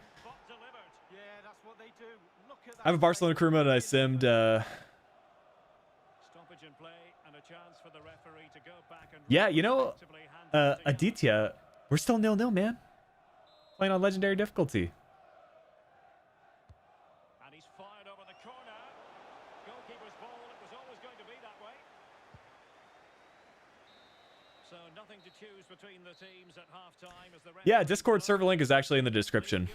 I have a Barcelona career mode and I simmed... Yeah, you know, Aditya, we're still 0-0, man. Playing on legendary difficulty. Yeah, Discord server link is actually in the description.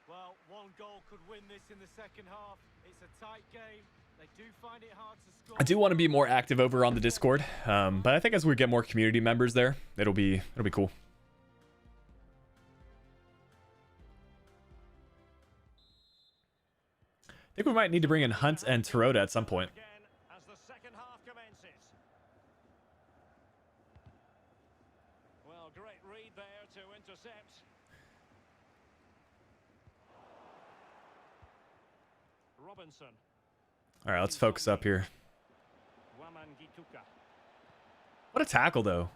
Well, one goal could win this in the second half. It's a tight game. They do find it hard to score. I do want to be more active over on the Discord, but I think as we get more community members there, it'll be cool. I think we might need to bring in Hunt and Tarota at some point. All right, let's focus up here. What a tackle, though.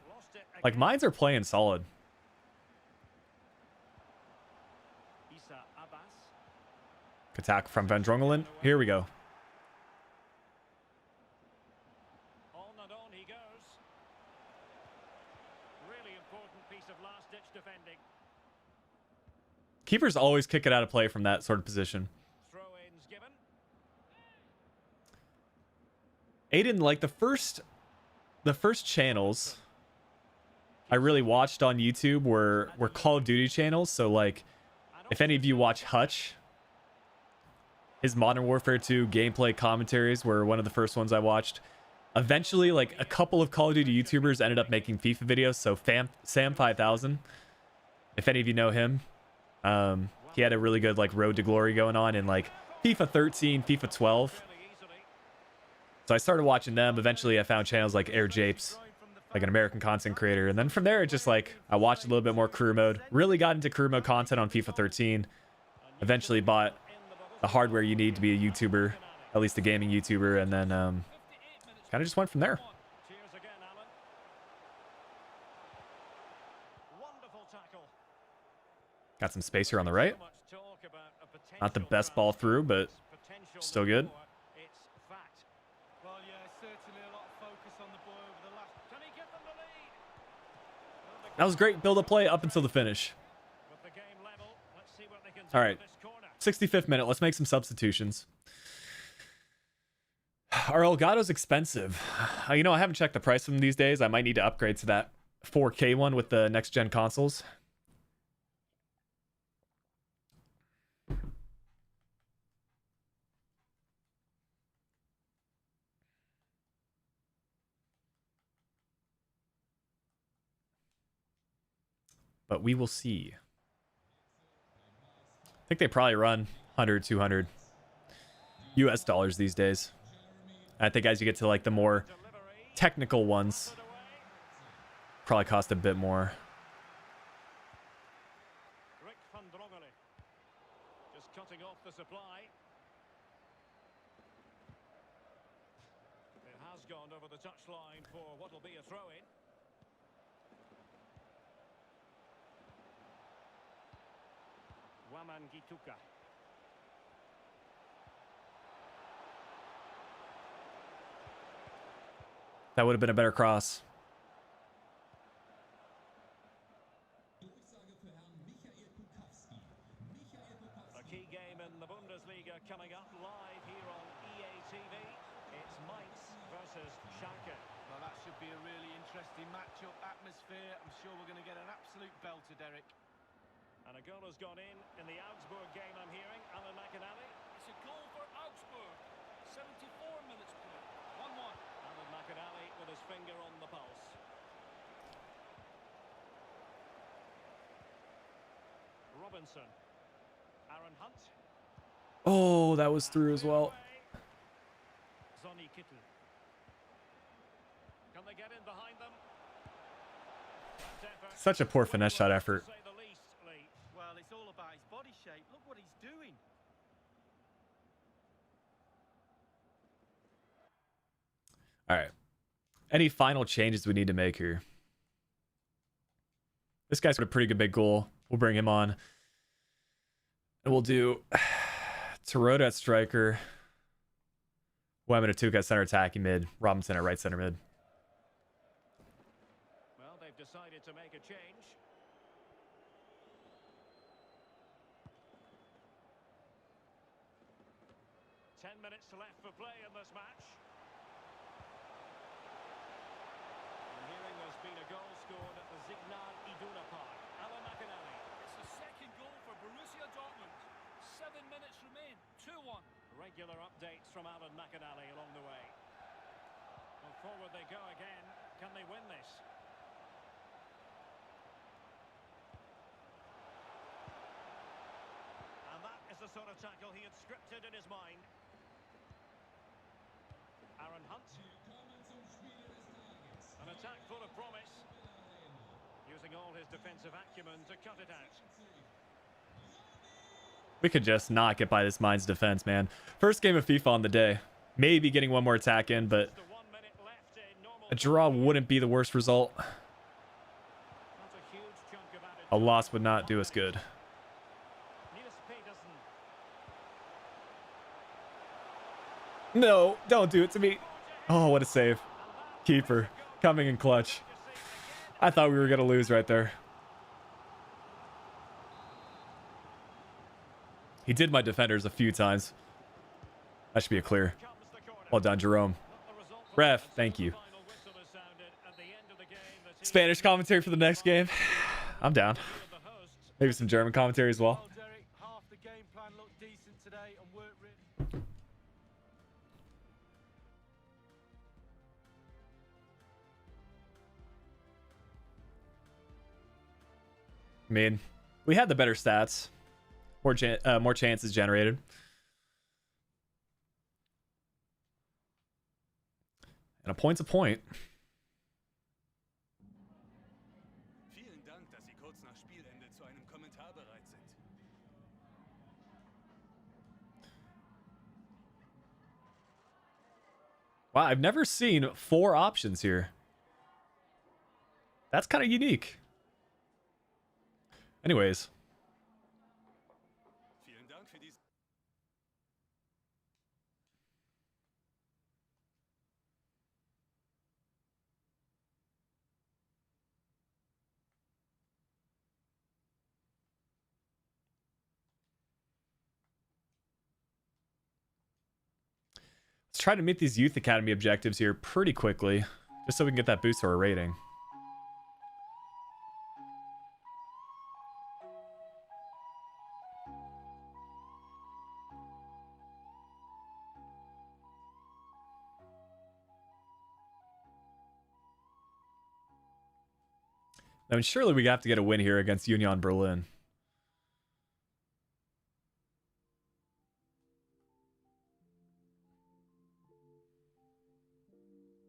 Like, mines are playing solid. Attack from Van Drongelen. Here we go. On and on he goes. Really important piece of last-ditch defending. Keepers always kick it out of play from that sort of position. Throw-ins given. Aiden, like the first channels I really watched on YouTube were Call of Duty channels. So like, if any of you watch Hutch, his Modern Warfare 2 gameplay commentaries were one of the first ones I watched. Eventually, like a couple of Call of Duty YouTubers ended up making FIFA videos. So Sam 5000, if any of you know him, he had a really good like Road to Glory going on in like FIFA 13, FIFA 12. So I started watching them. Eventually, I found channels like Air Japes, like an American content creator. And then from there, it just like, I watched a little bit more career mode. Really got into career mode content on FIFA 13. Eventually bought the hardware you need to be a YouTuber, at least a gaming YouTuber. And then kind of just went from there. Got some space here on the right. Not the best ball through, but still good. That was great build-up play up until the finish. All right, 65th minute. Let's make some substitutions. Our Elgato's expensive. You know, I haven't checked the price of them these days. I might need to upgrade to that 4K one with the next-gen consoles. But we will see. I think they probably run 100, 200 US dollars these days. I think as you get to like the more technical ones, probably cost a bit more. Just cutting off the supply. has gone over the touchline for what will be a throw-in. Waman Gituka. That would have been a better cross. A key game in the Bundesliga coming up live here on EA TV. It's Mainz versus Schalke. Well, that should be a really interesting matchup. Atmosphere, I'm sure we're going to get an absolute belter, Derek. And a goal has gone in the Augsburg game, I'm hearing. Alan McInally. It's a goal for Augsburg. 74 minutes play. 1-1. Alan McInally with his finger on the pulse. Robinson. Aaron Hunt. Oh, that was through as well. Sonny Kittel. Can they get in behind them? Such a poor finesse shot effort. To say the least, Lee. Well, it's all about his body shape. Look what he's doing. All right. Any final changes we need to make here? This guy's got a pretty good big goal. We'll bring him on. And we'll do Tarota at striker. Wematuka at center attacking mid. Robinson at right center mid. Well, they've decided to make a change. Ten minutes left for play in this match. I'm hearing there's been a goal scored at the Signal Iduna Park. Alan McInally. It's the second goal for Borussia Dortmund. 7 minutes remain. 2-1. Regular updates from Alan McInally along the way. Well, forward they go again. Can they win this? And that is the sort of tackle he had scripted in his mind. Aaron Hunt. An attack full of promise. Using all his defensive acumen to cut it out. We could just not get by this Mainz defense, man. First game of FIFA on the day. Maybe getting one more attack in, but The 1 minute left in normal a draw wouldn't be the worst result. Not a huge chunk of added A loss would not do us good. Niels Petersen. No, don't do it to me. Oh, what a save. Keeper coming in clutch. I thought we were going to lose right there. He did my defenders a few times. That should be a clear. Comes the corner. Well done, Jerome. Not the result for Ref, the thank you. final whistle has sounded at the end of the game. The team Spanish commentary for the next game. I'm down. of the hosts. Maybe some German commentary as well. Well, Derek, half the game plan looked decent today and worked really... I mean, we had the better stats. More chances generated. And a point's a point. Vielen Dank, dass Sie kurz nach Spielende zu einem Kommentar bereit sind. Wow, I've never seen 4 options here. That's kind of unique. Anyways, Vielen Dank für dies. let's try to meet these Youth Academy objectives here pretty quickly, just so we can get that boost to our rating. I mean, surely we have to get a win here against Union Berlin.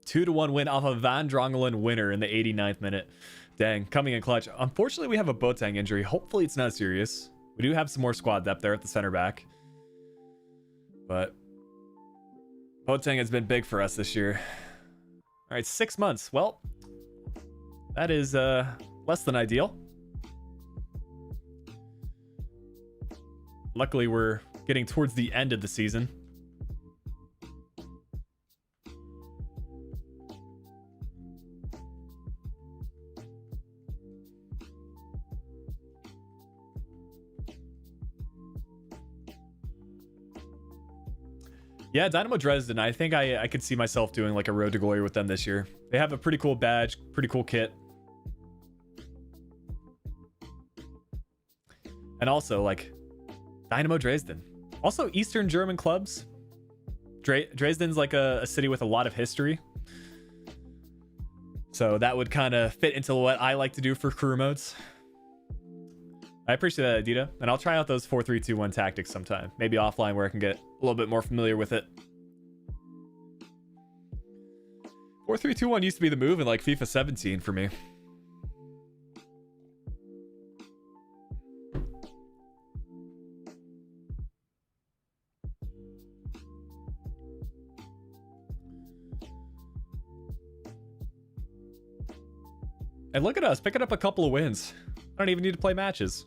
Two to 1 win off a Van Drongelen winner in the 89th minute. Dang, coming in clutch. Unfortunately, we have a Boateng injury. Hopefully it's not serious. We do have some more squad depth there at the center back. But Boateng has been big for us this year. All right, 6 months. Well, that is less than ideal. Luckily, we're getting towards the end of the season. Yeah, Dynamo Dresden. I think I could see myself doing like a Road to Glory with them this year. They have a pretty cool badge, pretty cool kit. And also like Dynamo Dresden. Also Eastern German clubs. Dresden's like a city with a lot of history. So that would kind of fit into what I like to do for career modes. I appreciate that, Adita. And I'll try out those 4-3-2-1 tactics sometime. Maybe offline where I can get a little bit more familiar with it. 4-3-2-1 used to be the move in like FIFA 17 for me. And look at us, picking up a couple of wins. I don't even need to play matches.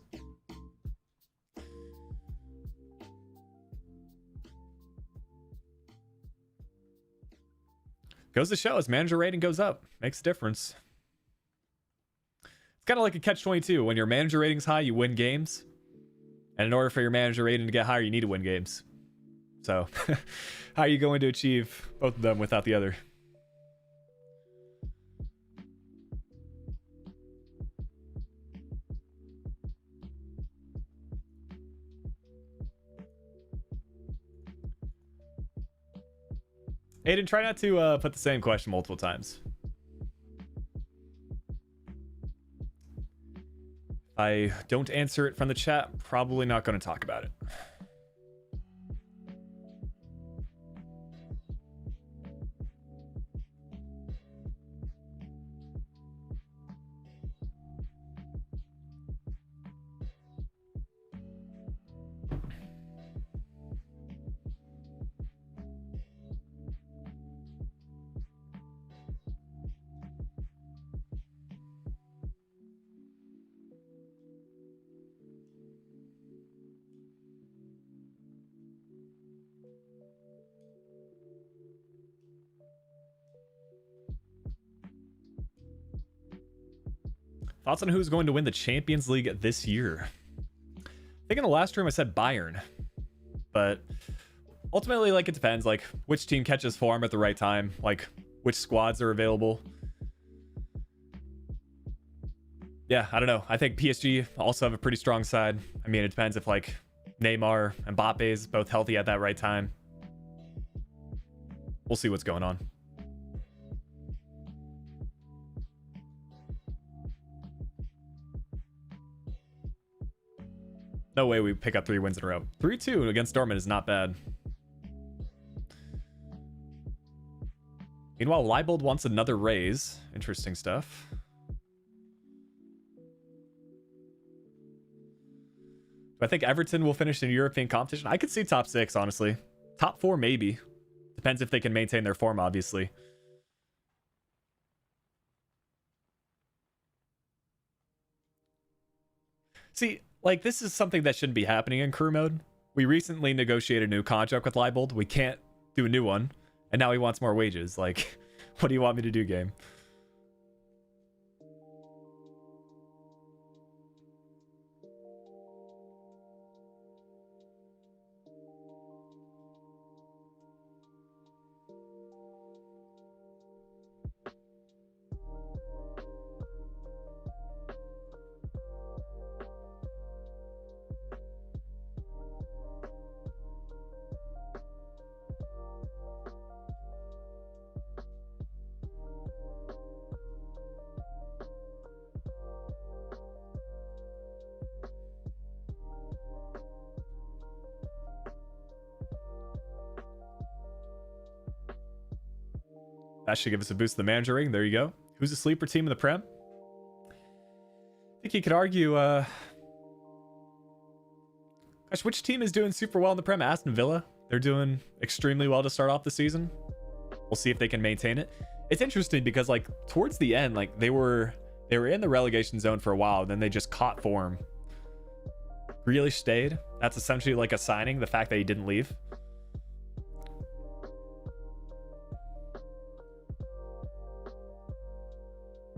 Goes to show as manager rating goes up. Makes a difference. It's kind of like a catch-22. When your manager rating's high, you win games. And in order for your manager rating to get higher, you need to win games. So, how are you going to achieve both of them without the other? Aiden, try not to put the same question multiple times. If I don't answer it from the chat, probably not going to talk about it. Thoughts on who's going to win the Champions League this year? I think in the last room I said Bayern, but ultimately, like, it depends, like which team catches form at the right time, like which squads are available. Yeah, I don't know. I think PSG also have a pretty strong side. I mean, it depends if like Neymar and Mbappe is both healthy at that right time. We'll see what's going on. No way we pick up 3 wins in a row. 3-2 against Dortmund is not bad. Meanwhile, Leibold wants another raise. Interesting stuff. I think Everton will finish in European competition. I could see top 6, honestly. Top 4, maybe. Depends if they can maintain their form, obviously. See, like, this is something that shouldn't be happening in career mode. We recently negotiated a new contract with Leibold. We can't do a new one. And now he wants more wages. Like, what do you want me to do, game? That should give us a boost to the manager rating. There you go. Who's a sleeper team in the Prem? I think you could argue, gosh, which team is doing super well in the Prem? Aston Villa. They're doing extremely well to start off the season. We'll see if they can maintain it. It's interesting because like towards the end, like they were in the relegation zone for a while, then they just caught form. Grealish stayed. That's essentially like a signing, the fact that he didn't leave.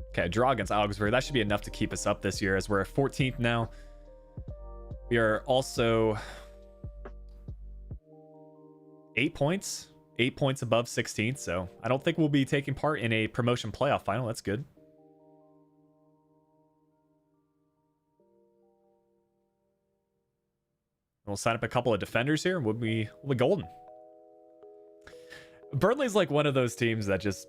Okay, draw against Augsburg. That should be enough to keep us up this year as we're 14th now. We are also 8 points above 16th, so I don't think we'll be taking part in a promotion playoff final. That's good. We'll sign up a couple of defenders here. We'll be golden. Burnley's like one of those teams that just,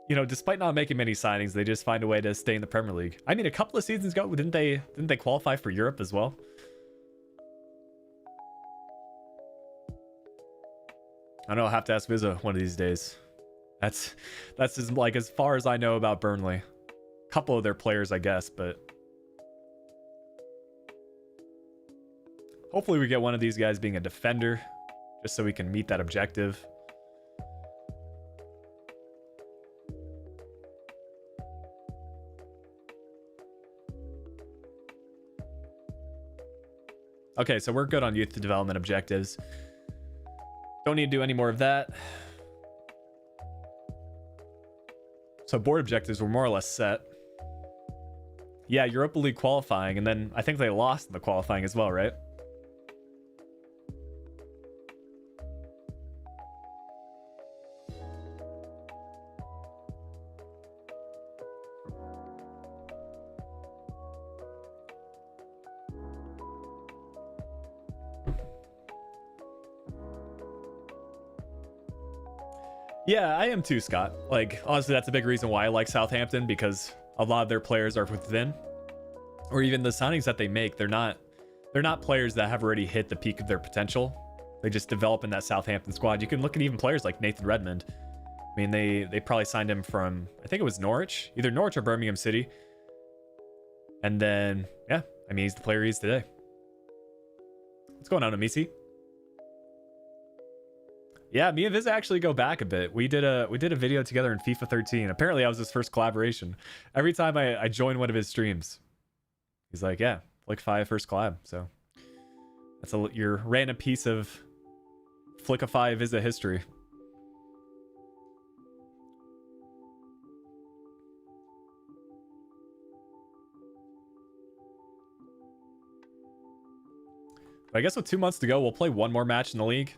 you know, despite not making many signings, they just find a way to stay in the Premier League. I mean, a couple of seasons ago, didn't they qualify for Europe as well? I know I'll have to ask Visa one of these days. That's as far as I know about Burnley. A couple of their players, I guess, but hopefully we get one of these guys being a defender, just so we can meet that objective. Okay, so we're good on youth development objectives. Don't need to do any more of that. So board objectives were more or less set. Yeah, Europa League qualifying, and then I think they lost in the qualifying as well, right? Yeah, I am too, Scott. Like, honestly, that's a big reason why I like Southampton, because a lot of their players are within, or even the signings that they make, they're not players that have already hit the peak of their potential. They just develop in that Southampton squad. You can look at even players like Nathan Redmond. I mean, they probably signed him from, I think it was Norwich, either Norwich or Birmingham City. And then, yeah, I mean, he's the player he is today. What's going on, Amisi? Yeah, me and Viz actually go back a bit. We did a video together in FIFA 13. Apparently, that was his first collaboration. Every time I join one of his streams, he's like, "Yeah, Flick 5 first collab." So that's your random piece of Flickify Visa history. But I guess with 2 months to go, we'll play one more match in the league.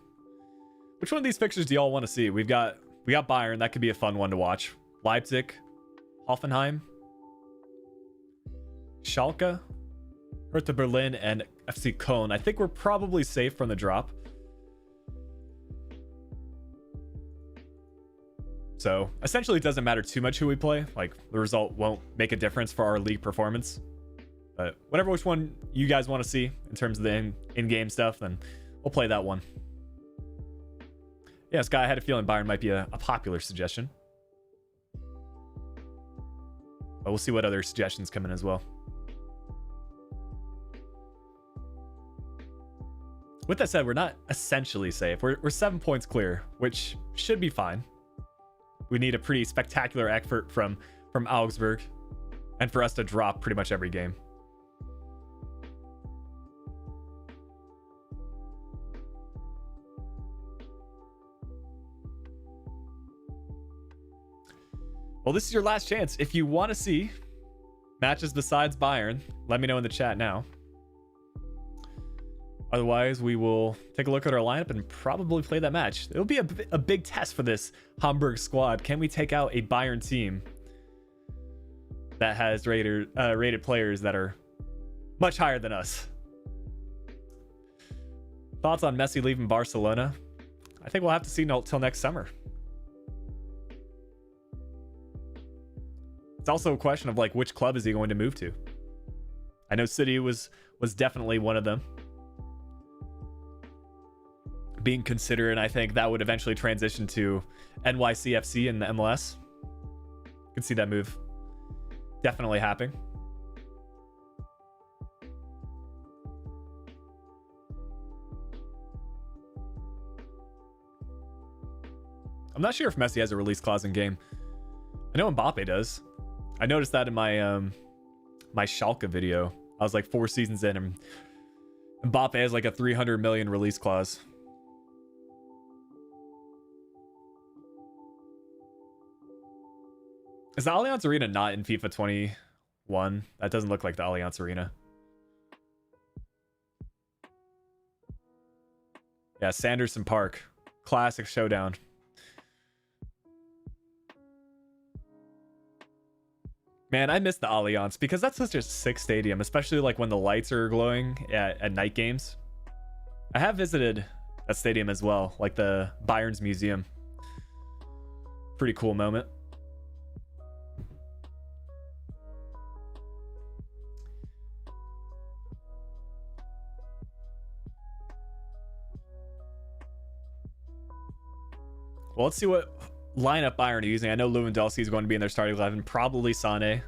Which one of these fixtures do y'all want to see? We got Bayern. That could be a fun one to watch. Leipzig, Hoffenheim, Schalke, Hertha Berlin, and FC Köln. I think we're probably safe from the drop. So essentially, it doesn't matter too much who we play. Like, the result won't make a difference for our league performance. But whatever which one you guys want to see in terms of the in-game stuff, then we'll play that one. Yeah, Scott, I had a feeling Bayern might be a popular suggestion. But we'll see what other suggestions come in as well. With that said, we're not essentially safe. We're 7 points clear, which should be fine. We need a pretty spectacular effort from Augsburg, and for us to drop pretty much every game. Well, this is your last chance. If you want to see matches besides Bayern, let me know in the chat now. Otherwise, we will take a look at our lineup and probably play that match. It'll be a big test for this Hamburg squad. Can we take out a Bayern team that has rated players that are much higher than us? Thoughts on Messi leaving Barcelona? I think we'll have to see till next summer. It's also a question of like which club is he going to move to. I know City was definitely one of them being considered, and I think that would eventually transition to NYCFC in the MLS. You can see that move definitely happening. I'm not sure if Messi has a release clause in game. I know Mbappe does. I noticed that in my my Schalke video. I was like 4 seasons in, and Mbappe has like a 300 million release clause. Is the Allianz Arena not in FIFA 21? That doesn't look like the Allianz Arena. Yeah, Sanderson Park. Classic showdown. Man, I miss the Allianz because that's such a sick stadium, especially like when the lights are glowing at night games. I have visited that stadium as well, like the Bayern's Museum. Pretty cool moment. Well, let's see what lineup Bayern are using. I know Lewandowski is going to be in their starting 11. Probably Sané.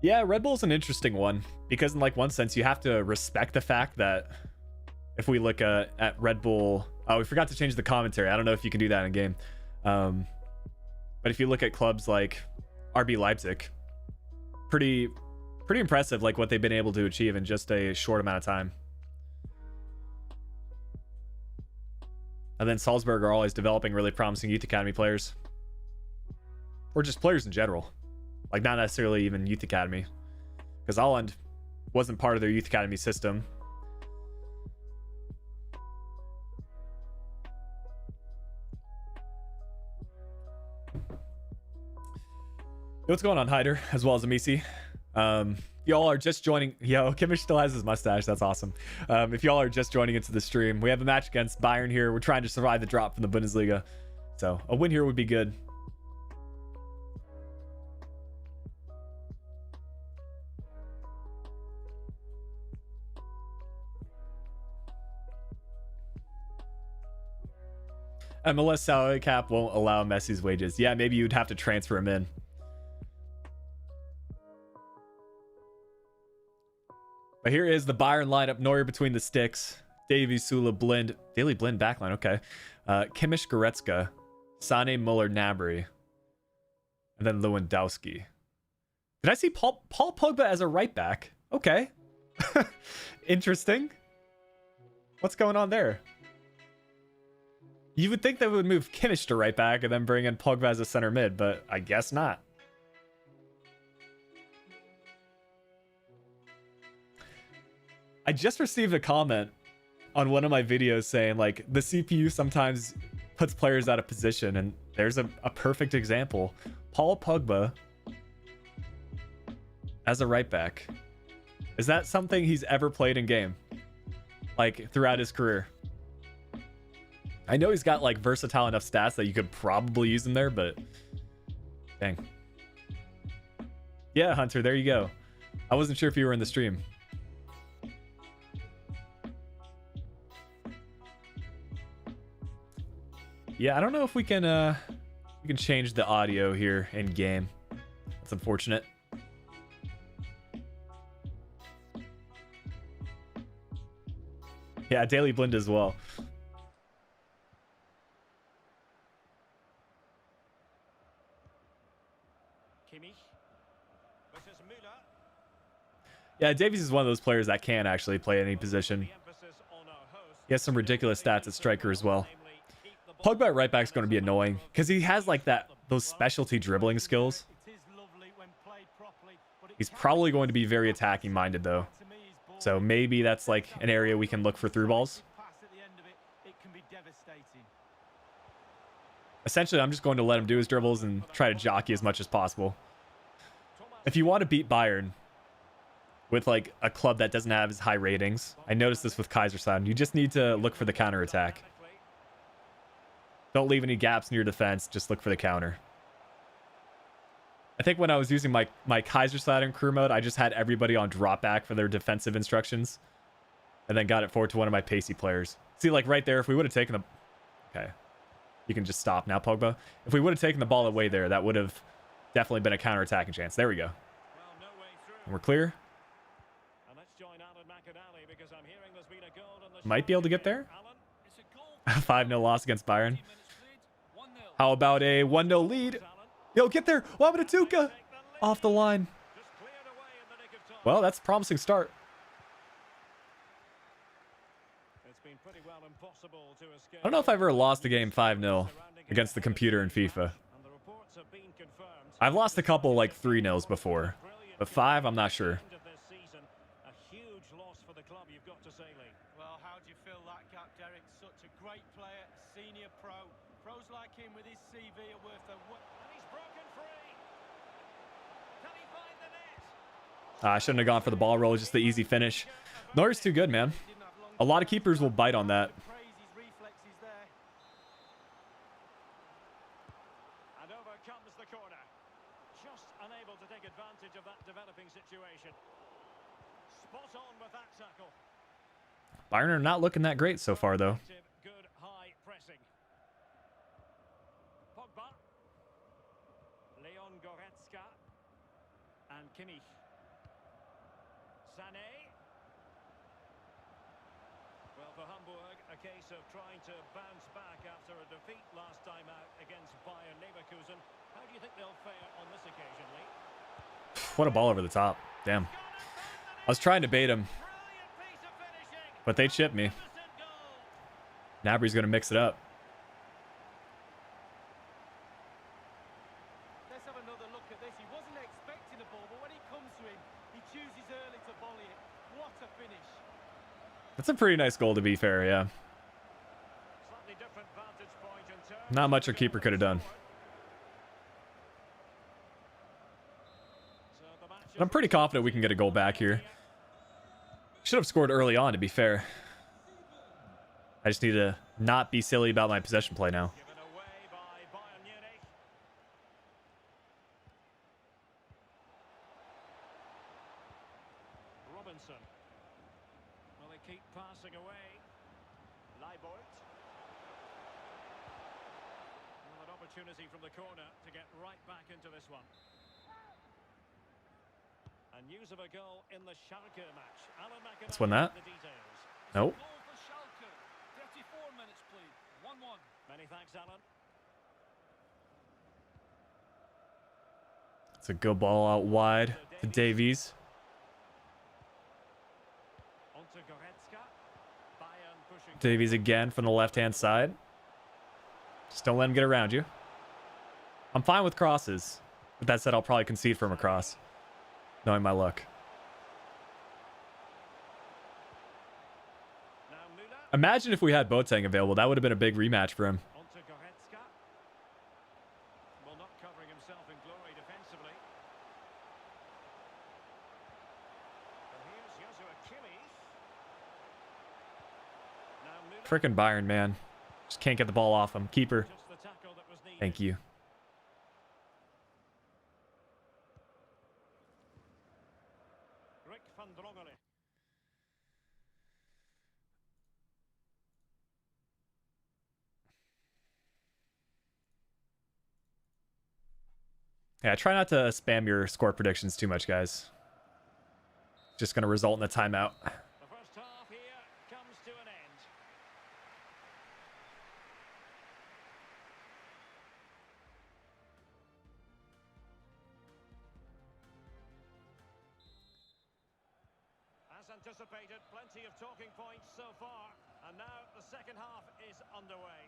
Yeah, Red Bull's an interesting one because in like one sense you have to respect the fact that if we look at Red Bull, oh, we forgot to change the commentary. I don't know if you can do that in game. But if you look at clubs like RB Leipzig, pretty impressive, like what they've been able to achieve in just a short amount of time. And then Salzburg are always developing really promising youth academy players, or just players in general, like not necessarily even youth academy, because Holland wasn't part of their youth academy system. What's going on, Hyder, as well as Amisi? Y'all are just joining. Yo, Kimmich still has his mustache. That's awesome. If y'all are just joining into the stream, we have a match against Bayern here. We're trying to survive the drop from the Bundesliga, so a win here would be good. MLS salary cap won't allow Messi's wages. Yeah, maybe you'd have to transfer him in. But here is the Bayern lineup. Neuer between the sticks. Davies, Sula, Blind. Daily Blind backline. Okay. Kimmich, Goretzka. Sané, Muller, Gnabry. And then Lewandowski. Did I see Paul Pogba as a right back? Okay. Interesting. What's going on there? You would think they would move Kimmich to right back and then bring in Pogba as a center mid, but I guess not. I just received a comment on one of my videos saying like the CPU sometimes puts players out of position, and there's a perfect example. Paul Pogba as a right back. Is that something he's ever played in game? Like throughout his career? I know he's got like versatile enough stats that you could probably use him there, but dang. Yeah, Hunter, there you go. I wasn't sure if you were in the stream. Yeah, I don't know if we can change the audio here in game. That's unfortunate. Yeah, Daily Blind as well. Yeah, Davies is one of those players that can actually play any position. He has some ridiculous stats at striker as well. Pogba at right back is going to be annoying because he has like those specialty dribbling skills. He's probably going to be very attacking minded though. So maybe that's like an area we can look for through balls. Essentially, I'm just going to let him do his dribbles and try to jockey as much as possible. If you want to beat Bayern with like a club that doesn't have as high ratings, I noticed this with Kaiserslautern, you just need to look for the counter attack. Don't leave any gaps in your defense. Just look for the counter. I think when I was using my Kaiserslautern career mode, I just had everybody on drop back for their defensive instructions. And then got it forward to one of my pacey players. See, like right there, if we would have taken the... Okay. You can just stop now, Pogba. If we would have taken the ball away there, that would have definitely been a counter-attacking chance. There we go. And we're clear. And let's join Alan McAnally because I'm hearing there's been a goal on the Might be able to get there. Alan, 5-0 loss against Bayern. 15 minutes played, 1-0. How about a 1-0 lead? Yo, get there. Wabatuka off the line. Just cleared away in the nick of time. Well, that's a promising start. It's been pretty well impossible to escape. I don't know if I've ever lost a game 5-0 against the computer in FIFA. And the reports have been confirmed. I've lost a couple like 3-0s before, but 5, I'm not sure. End of this season, a huge loss for the club, you've got to say, Lee. Well, how do you fill that gap, Derek? Such a great player, senior pro. Pros like him with his CV are worth their weight. And he's broken free. Can he find the net? I shouldn't have gone for the ball roll, just the easy finish. Neuer's too good, man. Didn't have long A lot of keepers will bite on that. praise his reflexes there. And over comes the corner. Just unable to take advantage of that developing situation. Spot on with that tackle. Bayern are not looking that great so far, though. Good high pressing. Pogba. Leon Goretzka. And Kimmich. Sané. Well, for Hamburg, a case of trying to bounce back after a defeat last time out against Bayern Leverkusen. How do you think they'll fare on this occasion, Lee? What a ball over the top. Damn. I was trying to bait him, Brilliant piece of finishing. but they chipped me. Magnificent goal. Gnabry's going to mix it up. Let's have another look at this. He wasn't expecting the ball, but when it comes to him, he chooses early to volley it. What a finish. That's a pretty nice goal, to be fair, yeah. Slightly different vantage point in terms Not much of our keeper could have done. So the match But I'm pretty confident we can get a goal back here. Should have scored early on, to be fair. I just need to not be silly about my possession play now. given away by Bayern Munich. Robinson. Well, they keep passing away. Leibold. Well, an opportunity from the corner to get right back into this one. And news of a goal in the Schalke match. Alan McIntyre Let's win that. with the details. Nope. Goal for Schalke. 34 minutes played, 1-1. Many thanks, Alan. It's a good ball out wide to Davies. On to Goretzka. Bayern pushing. Davies again from the left-hand side. Just don't let him get around you. I'm fine with crosses. With that said, I'll probably concede from a cross, knowing my luck. Now Müller. Imagine if we had Boateng available. That would have been a big rematch for him. On to Goretzka. Well, not covering himself in glory defensively. And here's Joshua Kimmich. Now Müller. Frickin' Bayern, man. Just can't get the ball off him. Keeper. Just the tackle that was needed. Thank you. Rick van Drongelen. Yeah, try not to spam your score predictions too much, guys. Just going to result in a timeout. The first half here comes to an end. As anticipated, plenty of talking points so far, and now the second half is underway.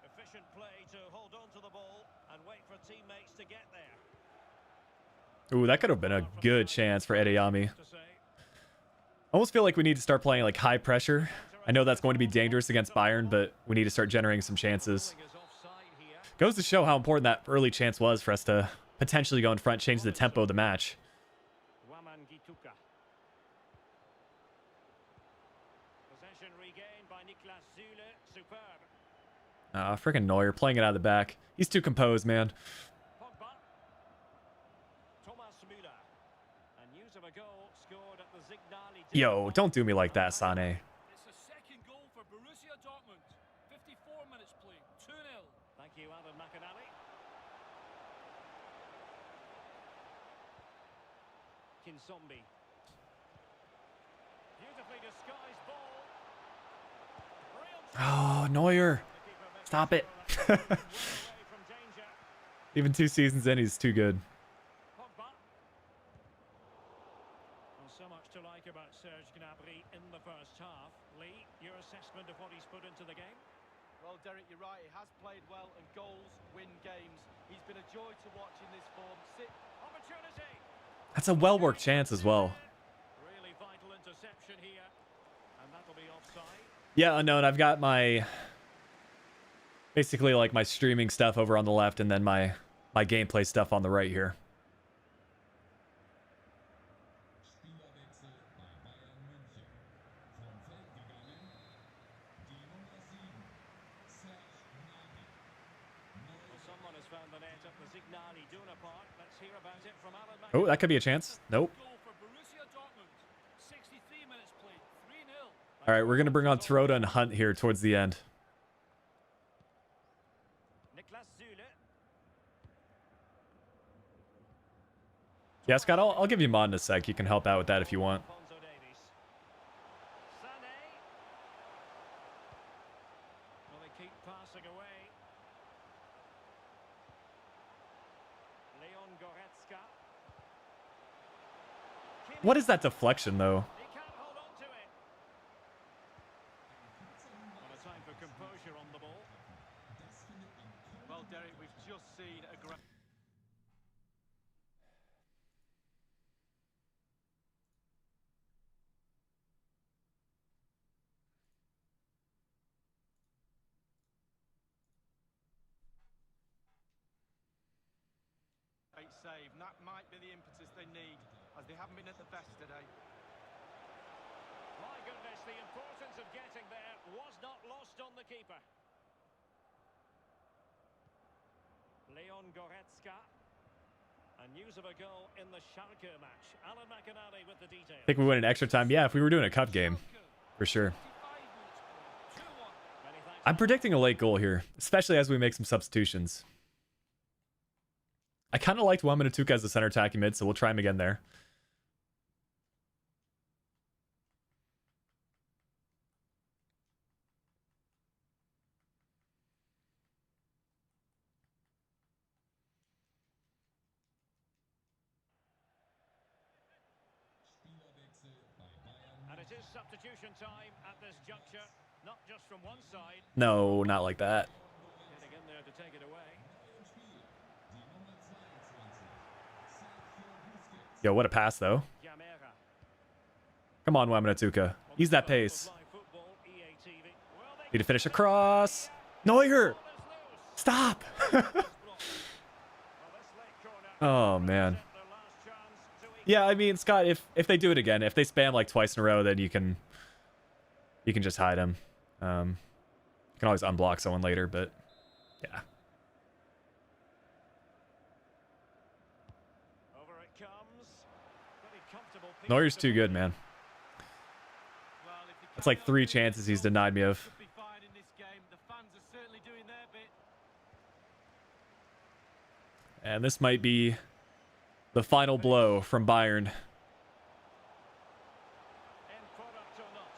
Efficient play to hold on to the ball and wait for teammates to get there. Ooh, that could have been a good chance for Adeyemi. To say. Almost feel like we need to start playing like high pressure. I know that's going to be dangerous against Bayern, but we need to start generating some chances. Is offside here. Goes to show how important that early chance was for us to potentially go in front, change the tempo of the match. Waman Gituka. Possession regained by Niklas Süle. Superb. Freaking Neuer playing it out of the back. He's too composed, man. Pogba. Thomas Müller. And news of a goal scored at the Signali. Yo, don't do me like that, Sane. It's the second goal for Borussia Dortmund. 54 minutes played, 2-0. Thank you, Alan McIntyre. Kinsombi. Beautifully disguised ball. Oh, Neuer. Stop it. Even 2 seasons in, he's too good. Well, so much to like about Serge Gnabry in the first half. Lee, your assessment of what he's put into the game? Well, Derek, you're right. He has played well, and goals win games. He's been a joy to watch in this form. Opportunity. That's a well-worked chance as well. Really vital interception here, and that'll be offside. Yeah, Unknown, I've got my... basically like my streaming stuff over on the left and then my gameplay stuff on the right here. Someone has found the net at the Signali Iduna Park. Let's hear about it from Alan Oh, that could be a chance. Nope. Goal for Borussia Dortmund. 63 minutes played. 3-0. All right, we're going to bring on Terodde and Hunt here towards the end. Niklas Süle. Yeah, Scott, I'll give you mod in a sec. You can help out with that if you want. Alphonso Davies. Sané. Well, they keep passing away. Leon Goretzka. What is that deflection, though? He can't hold on to it. Well, a time for composure on the ball. Well, Derek, we've just seen a great... great save. And that might be the impetus they need, as they haven't been at the best today. My goodness, the importance of getting there was not lost on the keeper. Leon Goretzka. And news of a goal in the Schalke match. Alan McInally with the details. I think we win in extra time. Yeah, if we were doing a cup game, for sure. 55 minutes played. 2-1. Many thanks. I'm predicting a late goal here, especially as we make some substitutions. I kind of liked Wamatuka as the center attacking mid, so we'll try him again there. And it is substitution time at this juncture. Not just from one side. No, not like that. Getting in there to take it away. Yo, what a pass, though. Gamera. Come on, Wamatuka. Ease that pace. Live football, EA TV. Well, they Need to finish across. Neuer! Stop! Well, this late corner. Oh, man. Their last chance to Yeah, I mean, Scott, if they do it again, if they spam like twice in a row, then you can just hide them. You can always unblock someone later, but yeah. over it comes. Pretty comfortable piece Neuer's of too good, man. Well, if you That's like 3 chances he's denied me of. should be fine in this game. The fans are certainly doing their bit. And this might be the final blow from Bayern. end product or not.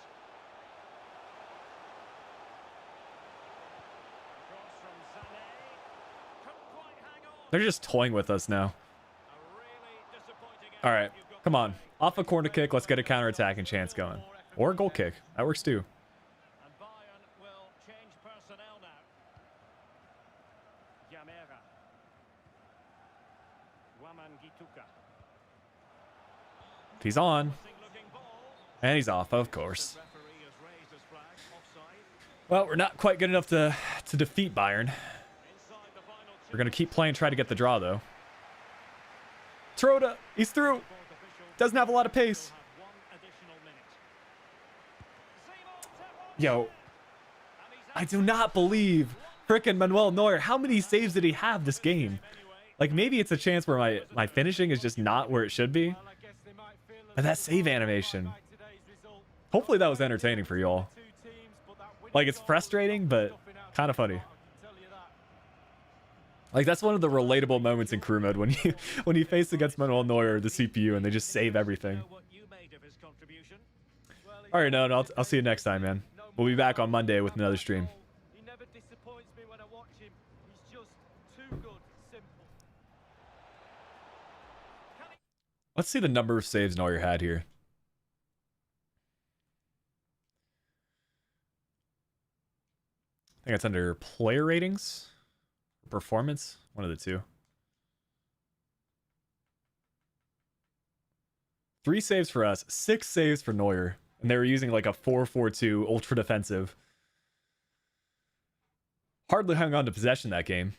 Cross from Sané. Couldn't quite hang on. They're just toying with us now. A really disappointing All effort right, you've got come to on. make. Off a corner kick, let's get a counter-attacking chance going. Or a goal kick. That works too. And Bayern will change personnel now. Gamera. Wamangituka. He's on. Looking ball. And he's off, of course. Referee has raised his flag. Offside. Well, we're not quite good enough to defeat Bayern. Inside the final We're going to keep playing, try to get the draw, though. Terodde, he's through. fourth official. Doesn't have a lot of pace. Have one additional minute. Yo, I do not believe frickin' Manuel Neuer. How many saves did he have this game? Like, maybe it's a chance where my finishing is just not where it should be. Well, I guess they might feel a But that little save bit animation. by today's result. Hopefully that was entertaining for y'all. Two teams, but that winning Like, it's goal frustrating, was but stuffing out kind of the funny. spot, I can tell you that. Like, that's one of the relatable moments in crew mode when you face against Manuel Neuer, the CPU, and they just save everything. Know what you made of his contribution? Well, All right, no, I'll see you next time, man. no We'll be back on Monday with another stream. He never disappoints me when I watch him. He's just too good. Simple. Let's see the number of saves Neuer had here. I think it's under player ratings, performance, one of the two. 3 saves for us, 6 saves for Neuer. And they were using like a 4-4-2 ultra defensive. Hardly hung on to possession that game.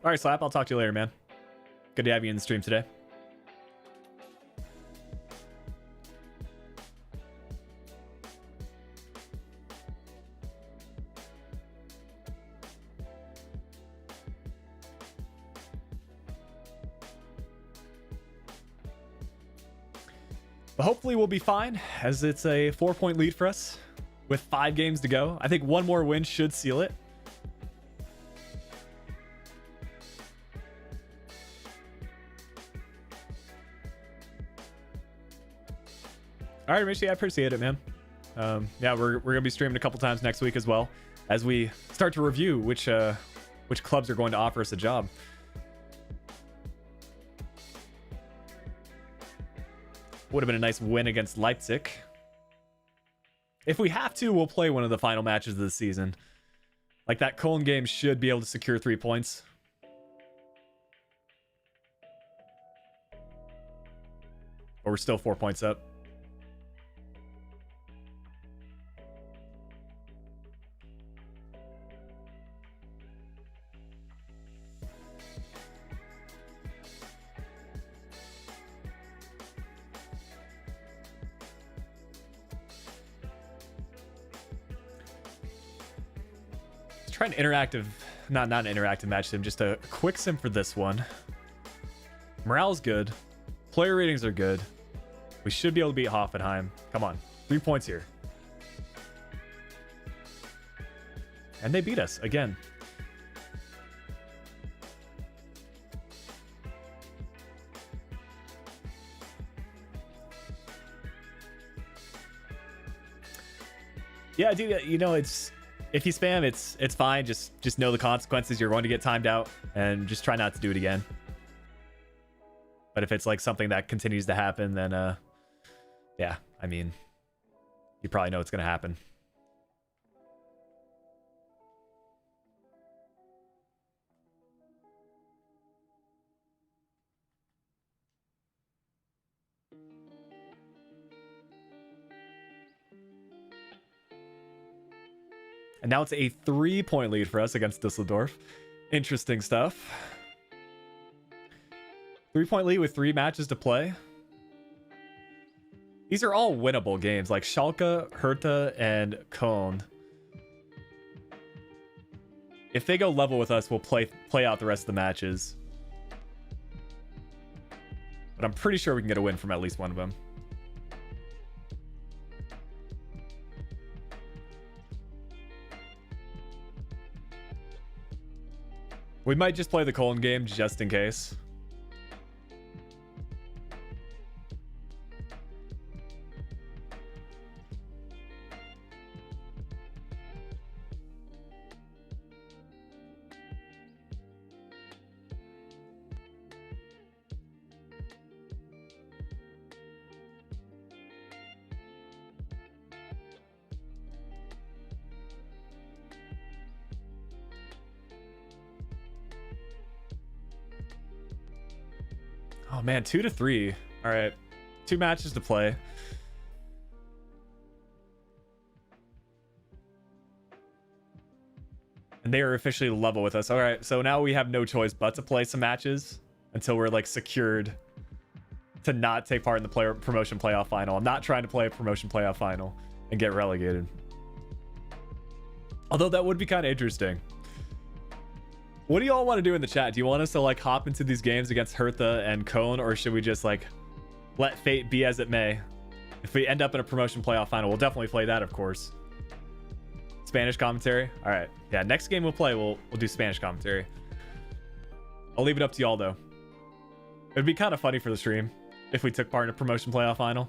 All right, Slap, I'll talk to you later, man. Good to have you in the stream today. But hopefully we'll be fine, as it's a 4-point lead for us with 5 games to go. I think one more win should seal it. All right, Rishi, I appreciate it, man. Yeah, we're gonna be streaming a couple times next week as well, as we start to review which clubs are going to offer us a job. Would have been a nice win against Leipzig. If we have to, we'll play one of the final matches of the season. Like that Cologne game should be able to secure 3 points. But we're still 4 points up. Try an interactive, not an interactive match sim, just a quick sim for this one. Morale's good. Player ratings are good. We should be able to beat Hoffenheim. Come on, 3 points here. And they beat us again. Yeah, dude, you know, if you spam, it's fine. Just know the consequences. You're going to get timed out, and just try not to do it again. But if it's like something that continues to happen, then yeah, I mean, you probably know it's going to happen. And now it's a 3-point lead for us against Düsseldorf. Interesting stuff. 3-point lead with 3 matches to play. These are all winnable games, like Schalke, Hertha, and Köln. If they go level with us, we'll play out the rest of the matches. But I'm pretty sure we can get a win from at least one of them. We might just play the Cologne game just in case. Oh man, 2-3. All right, 2 matches to play. And they are officially level with us. All right, so now we have no choice but to play some matches until we're like secured to not take part in the promotion playoff final. I'm not trying to play a promotion playoff final and get relegated. Although that would be kind of interesting. What do y'all want to do in the chat? Do you want us to like hop into these games against Hertha and Cone, or should we just like let fate be as it may? If we end up in a promotion playoff final, we'll definitely play that, of course. Spanish commentary. All right. Yeah, next game we'll play, we'll do Spanish commentary. I'll leave it up to y'all though. It'd be kind of funny for the stream if we took part in a promotion playoff final.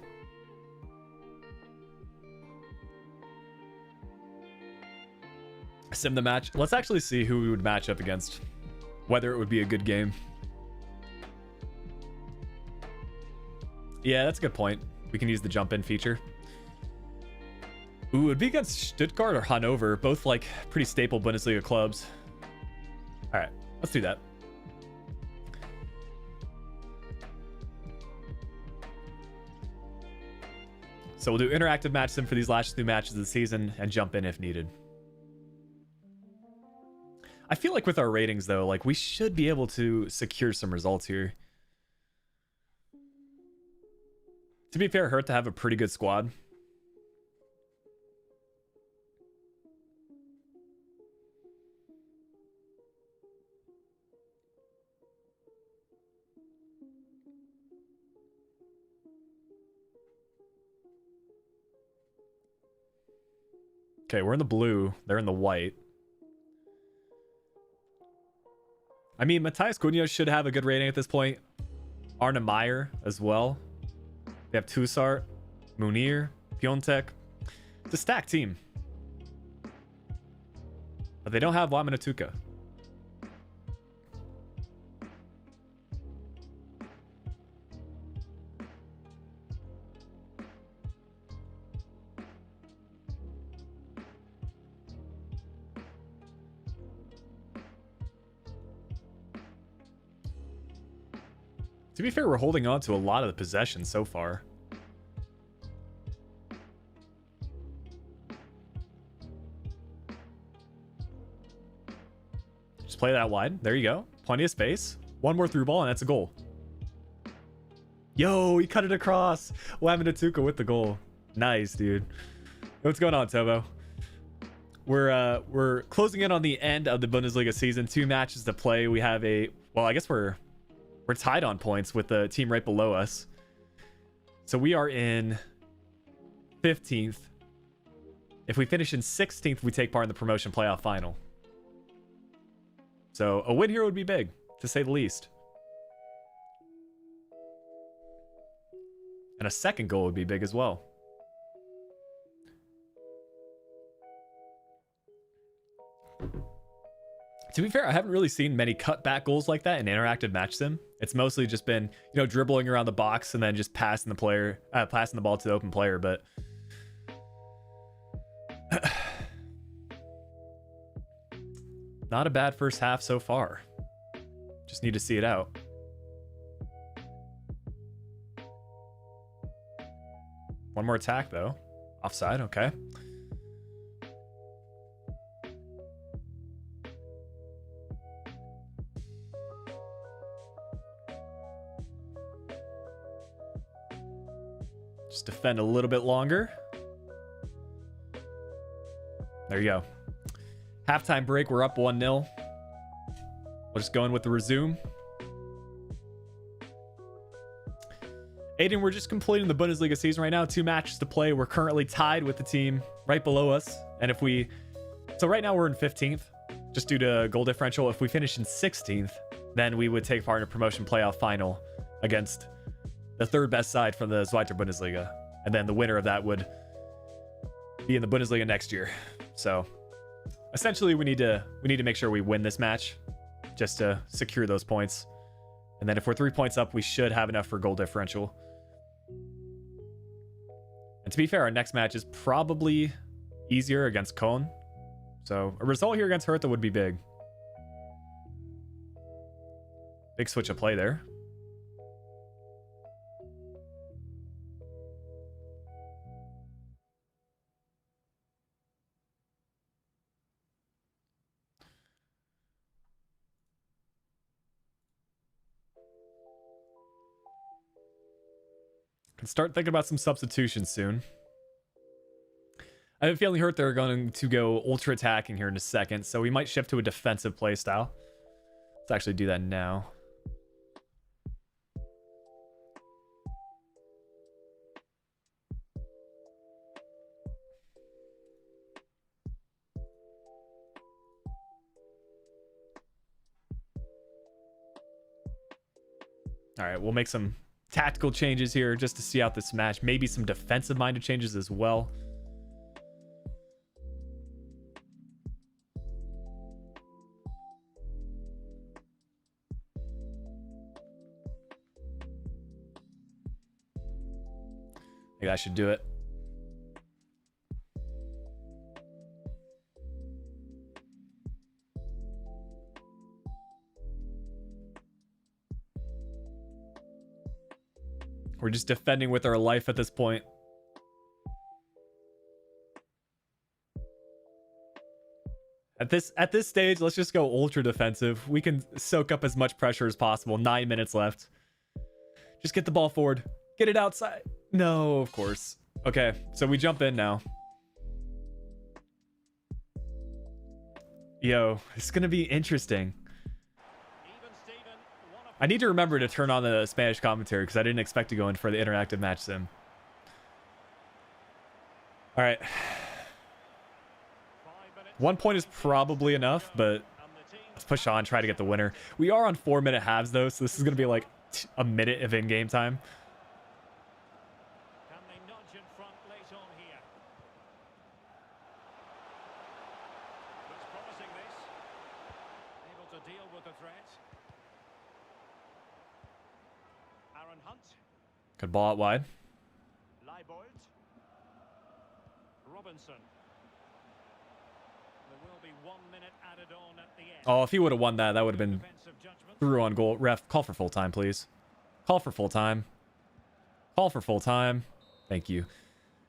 Sim the match. Let's actually see who we would match up against. Whether it would be a good game. Yeah, that's a good point. We can use the jump in feature. Ooh, it would be against Stuttgart or Hannover. Both like pretty staple Bundesliga clubs. All right, let's do that. So we'll do interactive match sim for these last 2 matches of the season and jump in if needed. I feel like with our ratings though, like we should be able to secure some results here. To be fair, Hertha have a pretty good squad. Okay, we're in the blue. They're in the white. I mean, Matthias Cunha should have a good rating at this point. Arne Meyer as well. They have Tussart, Munir, Piontek. It's a stacked team. But they don't have Wamanatuka. To be fair, we're holding on to a lot of the possession so far. Just play that wide. There you go. Plenty of space. One more through ball and that's a goal. Yo, he cut it across. Wamanatuka with the goal. Nice, dude. What's going on, Tobo? We're closing in on the end of the Bundesliga season. 2 matches to play. We have a, well, I guess we're tied on points with the team right below us. So we are in 15th. If we finish in 16th, we take part in the promotion playoff final. So a win here would be big, to say the least. And a second goal would be big as well. To be fair, I haven't really seen many cutback goals like that in interactive match sim. It's mostly just been, you know, dribbling around the box and then just passing the ball to the open player. But not a bad first half so far. Just need to see it out. One more attack though. Offside, okay. Just defend a little bit longer. There you go. Halftime break, we're up 1-0. We'll just go in with the resume. Aiden, we're just completing the Bundesliga season right now. 2 matches to play. We're currently tied with the team right below us. And if we... So right now we're in 15th, just due to goal differential. If we finish in 16th, then we would take part in a promotion playoff final against the 3rd best side from the Zweite Bundesliga. And then the winner of that would be in the Bundesliga next year. So essentially we need to make sure we win this match just to secure those points. And then if we're 3 points up, we should have enough for goal differential. And to be fair, our next match is probably easier against Köln. So a result here against Hertha would be big. Big switch of play there. Can start thinking about some substitutions soon. I have a feeling Hertha are going to go ultra attacking here in a second, so we might shift to a defensive play style. Let's actually do that now. All right, we'll make some tactical changes here just to see out this match. Maybe some defensive-minded changes as well. I think I should do it. We're just defending with our life at this point. At this stage, let's just go ultra defensive. We can soak up as much pressure as possible. 9 minutes left. Just get the ball forward. Get it outside. No, of course. Okay, so we jump in now. Yo, it's gonna be interesting. I need to remember to turn on the Spanish commentary because I didn't expect to go in for the interactive match sim. All right. 1 point is probably enough, but let's push on, try to get the winner. We are on 4-minute halves though, so this is gonna be like a minute of in-game time. Can they nudge in front late on here? Looks promising this. Able to deal with the threat. Aaron Hunt. Good ball out wide. Leibold. Robinson. There will be 1 minute added on at the end. Oh, if he would have won that, that would have been Defensive judgment. through on goal. Ref, call for full time, please. Call for full time. Call for full time. Thank you.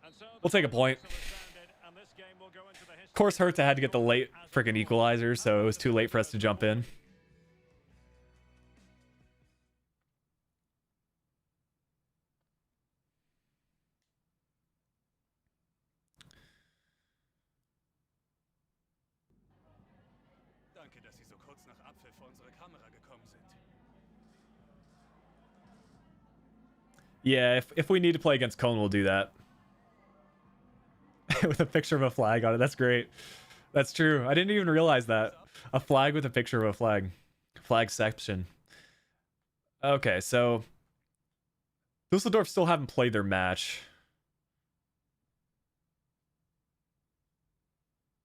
And so the We'll take a point. whistle has sounded, and this game will go into the history Of course, Hertha had to get the late freaking equalizer, so it was too late for us to jump in. Danke, dass Sie so kurz nach Abpfiff vor unsere Kamera gekommen sind. Yeah, if we need to play against Cologne, we'll do that. With a picture of a flag on it. That's great. That's true. I didn't even realize that. A flag with a picture of a flag. Flag section. Okay, so Dusseldorf still haven't played their match.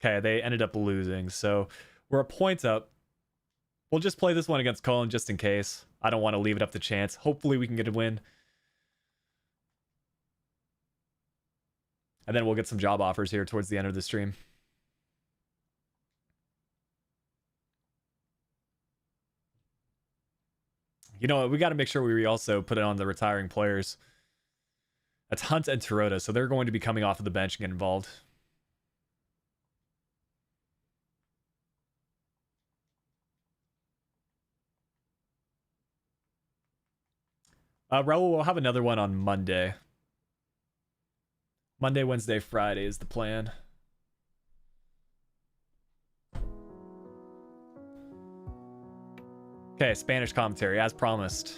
Okay, they ended up losing, so we're a point up. We'll just play this one against Cologne just in case. I don't want to leave it up to chance. Hopefully we can get a win. And then we'll get some job offers here towards the end of the stream. You know what? We got to make sure we also put it on the retiring players. That's Hunt and Tarota, so they're going to be coming off of the bench and get involved. Raul, we'll have another one on Monday. Monday, Wednesday, Friday is the plan. Okay, Spanish commentary, as promised.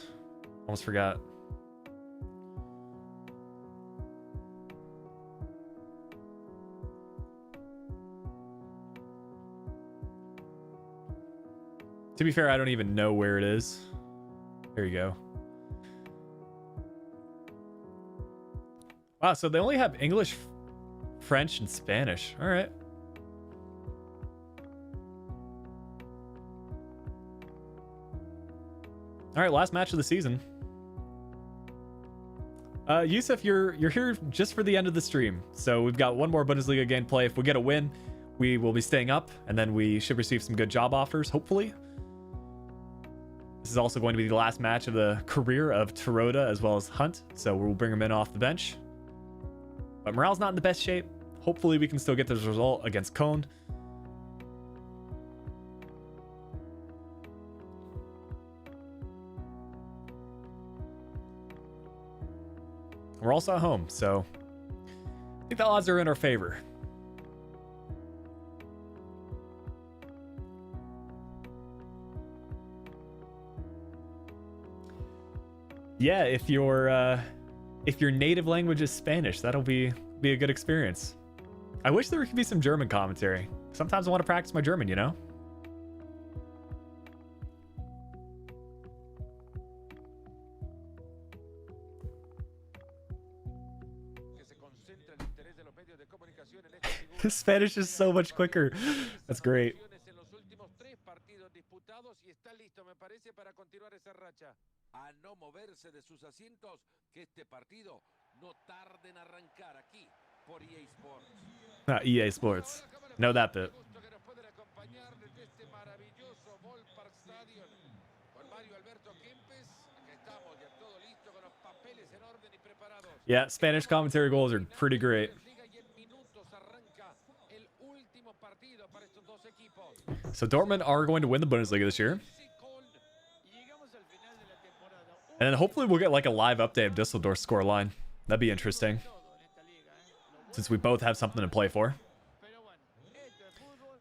Almost forgot. To be fair, I don't even know where it is. There you go. Wow, so they only have English, French, and Spanish. All right. All right, last match of the season. Yusuf, you're here just for the end of the stream. So we've got one more Bundesliga gameplay. If we get a win, we will be staying up, and then we should receive some good job offers, hopefully. This is also going to be the last match of the career of Tarota as well as Hunt, so we'll bring them in off the bench. But morale's not in the best shape. Hopefully we can still get this result against Cologne. We're also at home, so I think the odds are in our favor. Yeah, if your native language is Spanish, that'll be a good experience. I wish there could be some German commentary. Sometimes I want to practice my German, you know? Spanish is so much quicker. That's great. A no moverse de sus asientos, que este partido no tarde en arrancar aquí por EA Sports. EA Sports. Know that bit. Yeah, Spanish commentary goals are pretty great. So Dortmund are going to win the Bundesliga this year. And then hopefully we'll get like a live update of Düsseldorf's scoreline. That'd be interesting, since we both have something to play for.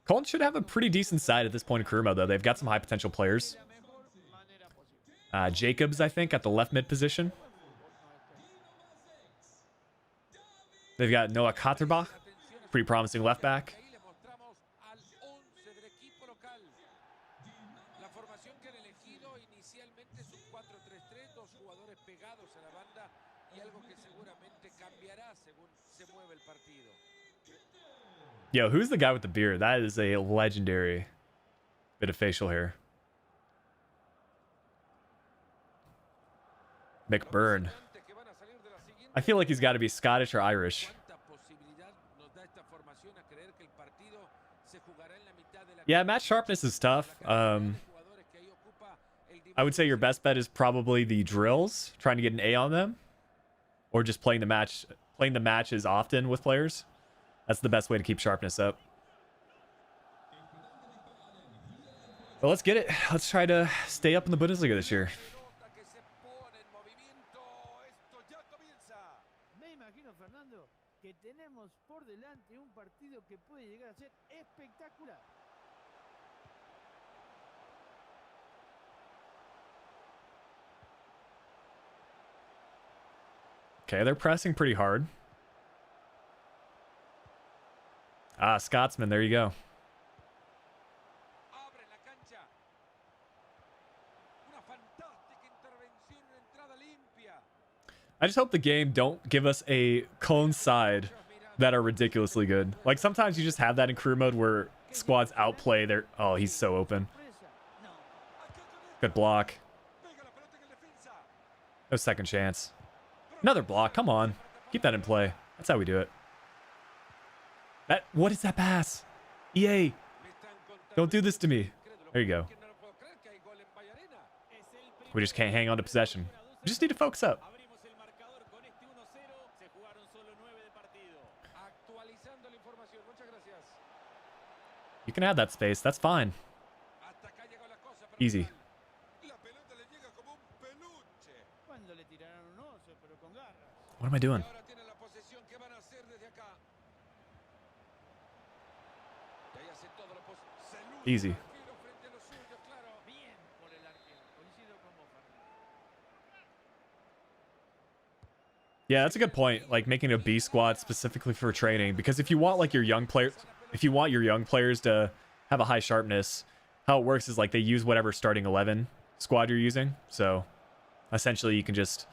Cologne should have a pretty decent side at this point in career mode, though. They've got some high potential players. Jacobs, I think, at the left mid position. They've got Noah Katterbach, pretty promising left back. Yo, who's the guy with the beard? That is a legendary bit of facial hair. McBurn. I feel like he's got to be Scottish or Irish. Yeah, match sharpness is tough. I would say your best bet is probably the drills, trying to get an A on them, or just playing the matches often with players. That's the best way to keep sharpness up. But let's get it. Let's try to stay up in the Bundesliga this year. Okay, they're pressing pretty hard. Ah, Scotsman, there you go. I just hope the game don't give us a clone side that are ridiculously good. Like, sometimes you just have that in career mode where squads outplay their... Oh, he's so open. Good block. No second chance. Another block, come on. Keep that in play. That's how we do it. What is that pass? EA, don't do this to me. There you go. We just can't hang on to possession. We just need to focus up. You can have that space. That's fine. Easy. What am I doing? Easy. Yeah, that's a good point. Like making a B squad specifically for training, because if you want like your young players, to have a high sharpness, how it works is like they use whatever starting 11 squad you're using. So essentially you can just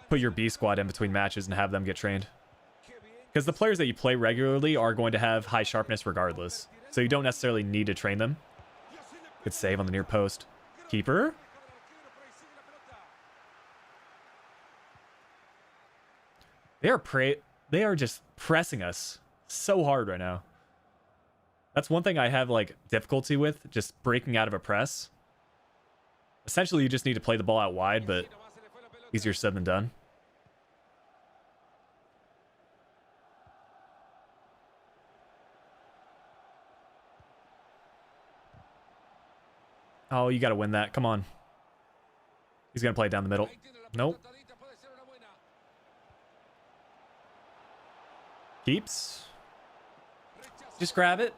put your B squad in between matches and have them get trained. Because the players that you play regularly are going to have high sharpness regardless. So you don't necessarily need to train them. Good save on the near post. Keeper. They are just pressing us so hard right now. That's one thing I have like difficulty with, just breaking out of a press. Essentially, you just need to play the ball out wide, but easier said than done. Oh, you got to win that. Come on. He's going to play it down the middle. Nope. Keeps. Just grab it.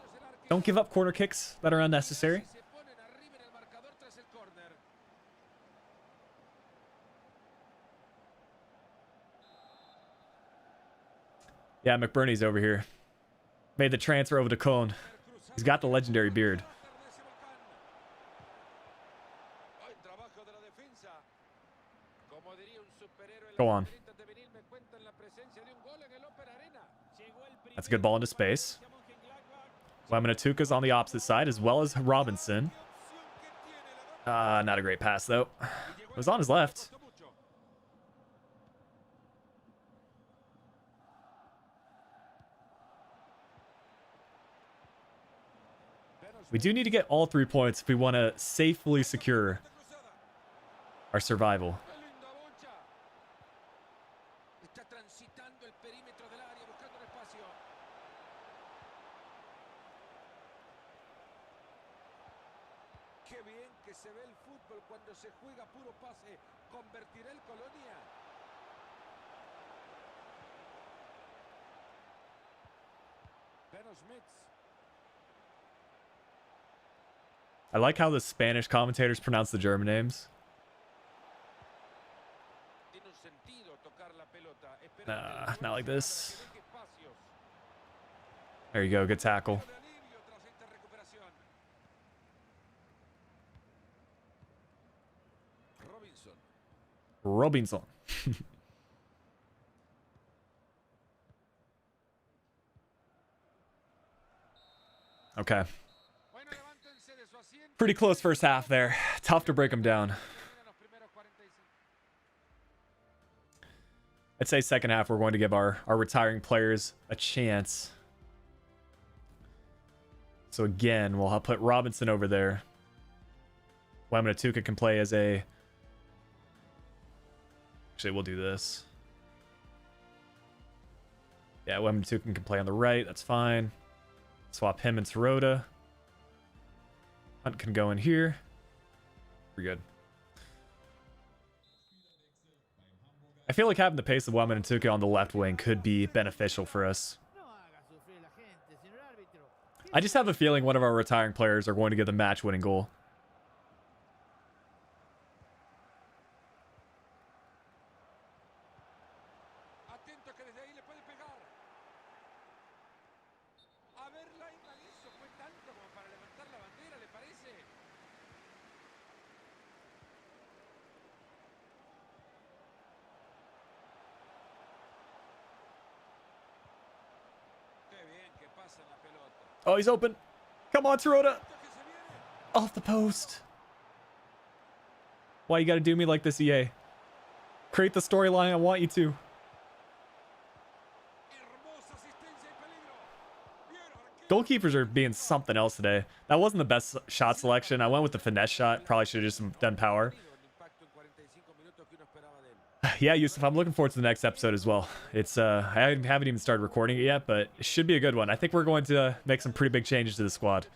Don't give up corner kicks that are unnecessary. Yeah, McBurney's over here. Made the transfer over to Cologne. He's got the legendary beard. Go on. That's a good ball into space. Lemanatuka's on the opposite side, as well as Robinson. Not a great pass, though. It was on his left. We do need to get all 3 points if we want to safely secure our survival. I like how the Spanish commentators pronounce the German names. Not like this. There you go, good tackle. Robinson. Okay. Pretty close first half there. Tough to break them down. I'd say second half we're going to give our retiring players a chance. So again, we'll put Robinson over there. Lemanatuka can play as a... Actually, we'll do this. Yeah, Lemanatuka can play on the right. That's fine. Swap him and Sirota. Hunt can go in here. We're good. I feel like having the pace of Lemanatuka on the left wing could be beneficial for us. I just have a feeling one of our retiring players are going to get the match-winning goal. Oh, he's open. Come on, Sirota. Off the post. Why you gotta do me like this, EA? Create the storyline I want you to. Goalkeepers are being something else today. That wasn't the best shot selection. I went with the finesse shot. Probably should have just done power. Yeah, Yusuf, I'm looking forward to the next episode as well. It's I haven't even started recording it yet, but it should be a good one. I think we're going to make some pretty big changes to the squad.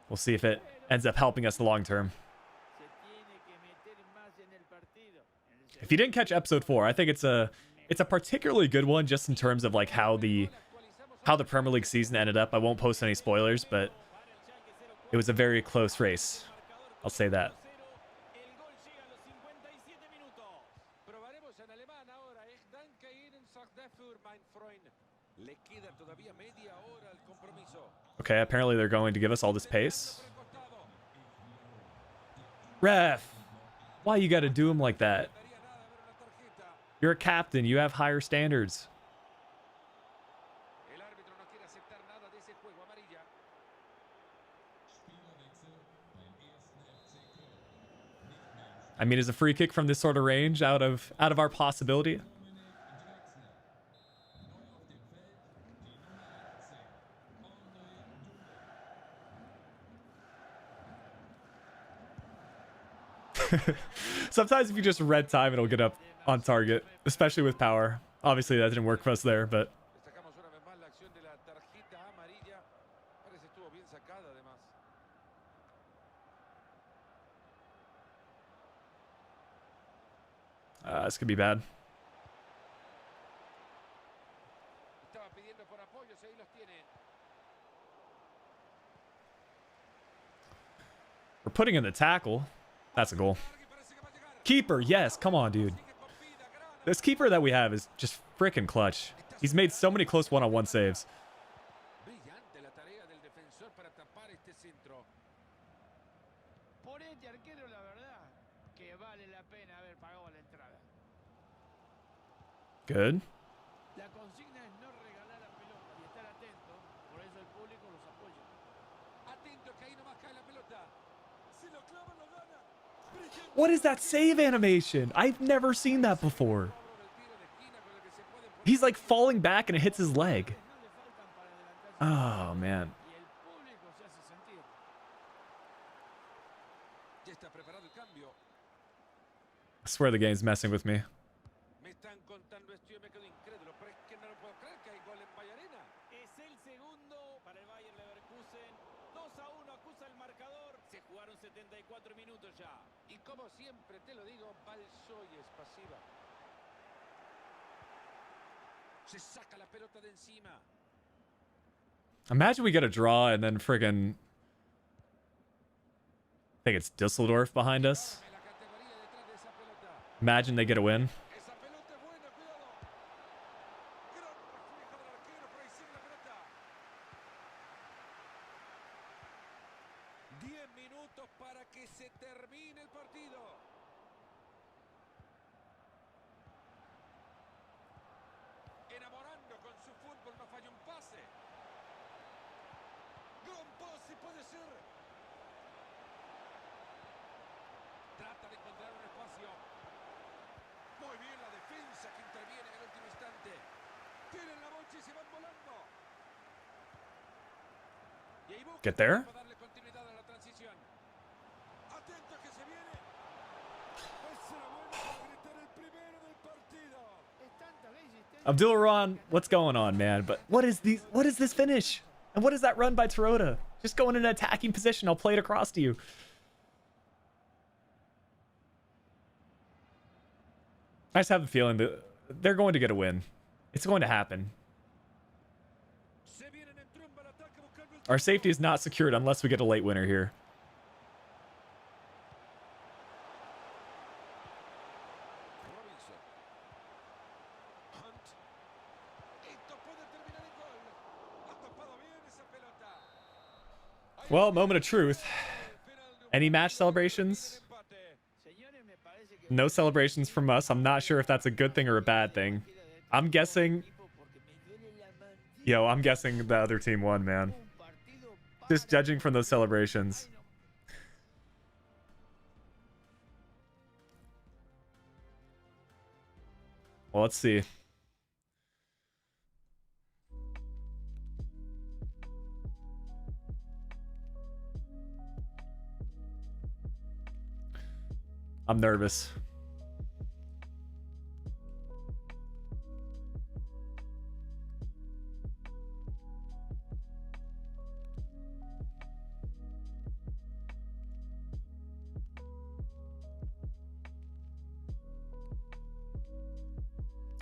We'll see if it ends up helping us the long term. If you didn't catch episode 4, I think it's a particularly good one just in terms of like how the Premier League season ended up. I won't post any spoilers, but it was a very close race. I'll say that. Okay, apparently they're going to give us all this pace. Ref, why you got to do him like that? You're a captain. You have higher standards. I mean, is a free kick from this sort of range out of our possibility? Sometimes if you just red time, it'll get up on target, especially with power. Obviously, that didn't work for us there, but... this could be bad. We're putting in the tackle. That's a goal. Keeper, yes. Come on, dude. This keeper that we have is just freaking clutch. He's made so many close one-on-one saves. Brillante la tarea del defensor para tapar este centro. Por este arquero, la verdad, que vale la pena haber pagado la entrada. Good. La consigna es no regalar la pelota y estar atento, por eso el público los apoya. Atento que ahí nomás cae la pelota. Si lo clava, lo gana. What is that save animation? I've never seen that before. He's like falling back and it hits his leg. Oh, man. Y el público se hace sentir. Ya está preparado el cambio. I swear the game's messing with me. Me están contando esto y me quedo incrédulo, pero es que no lo puedo creer que hay gol en Vallarena. Es el segundo para el Bayer Leverkusen. 2-1 acusa el marcador. Se jugaron 74 minutos ya. Y como siempre te lo digo, Balsoy es pasiva. Se saca la pelota de encima. Imagine we get a draw and then friggin'... I think it's Düsseldorf behind us. La categoría detrás de esa pelota. Imagine they get a win. Esa pelota es buena, cuidado. Gran reflejo del arquero, pero ahí sigue la pelota. 10 minutos para que se termine el partido. Enamorando con su fútbol, no falla un pase. Gran pase puede ser. Trata de encontrar un espacio. Muy bien la defensa que interviene en el último instante. Tienen la bocha y se van volando. Y ahí busca Get there. para darle continuidad a la transición. Atento que se viene. Esa era buena para gritar el primero del partido. Es tanta la insistencia. Abdullah, what's going on, man? But what is this finish? And what is that run by Tarota? Just go in an attacking position. I'll play it across to you. I just have a feeling that they're going to get a win. It's going to happen. Se vienen en tromba al ataque buscando el Our safety is not secured unless we get a late winner here. Robinson. Hunt. Esto puede terminar en gol. Ha tapado bien esa pelota. Well, moment of truth. Any match celebrations? Señores, me parece que No celebrations from us. I'm not sure if that's a good thing or a bad thing. I'm guessing... Yo, I'm guessing the other team won, man. Just judging from those celebrations. Well, let's see. I'm nervous.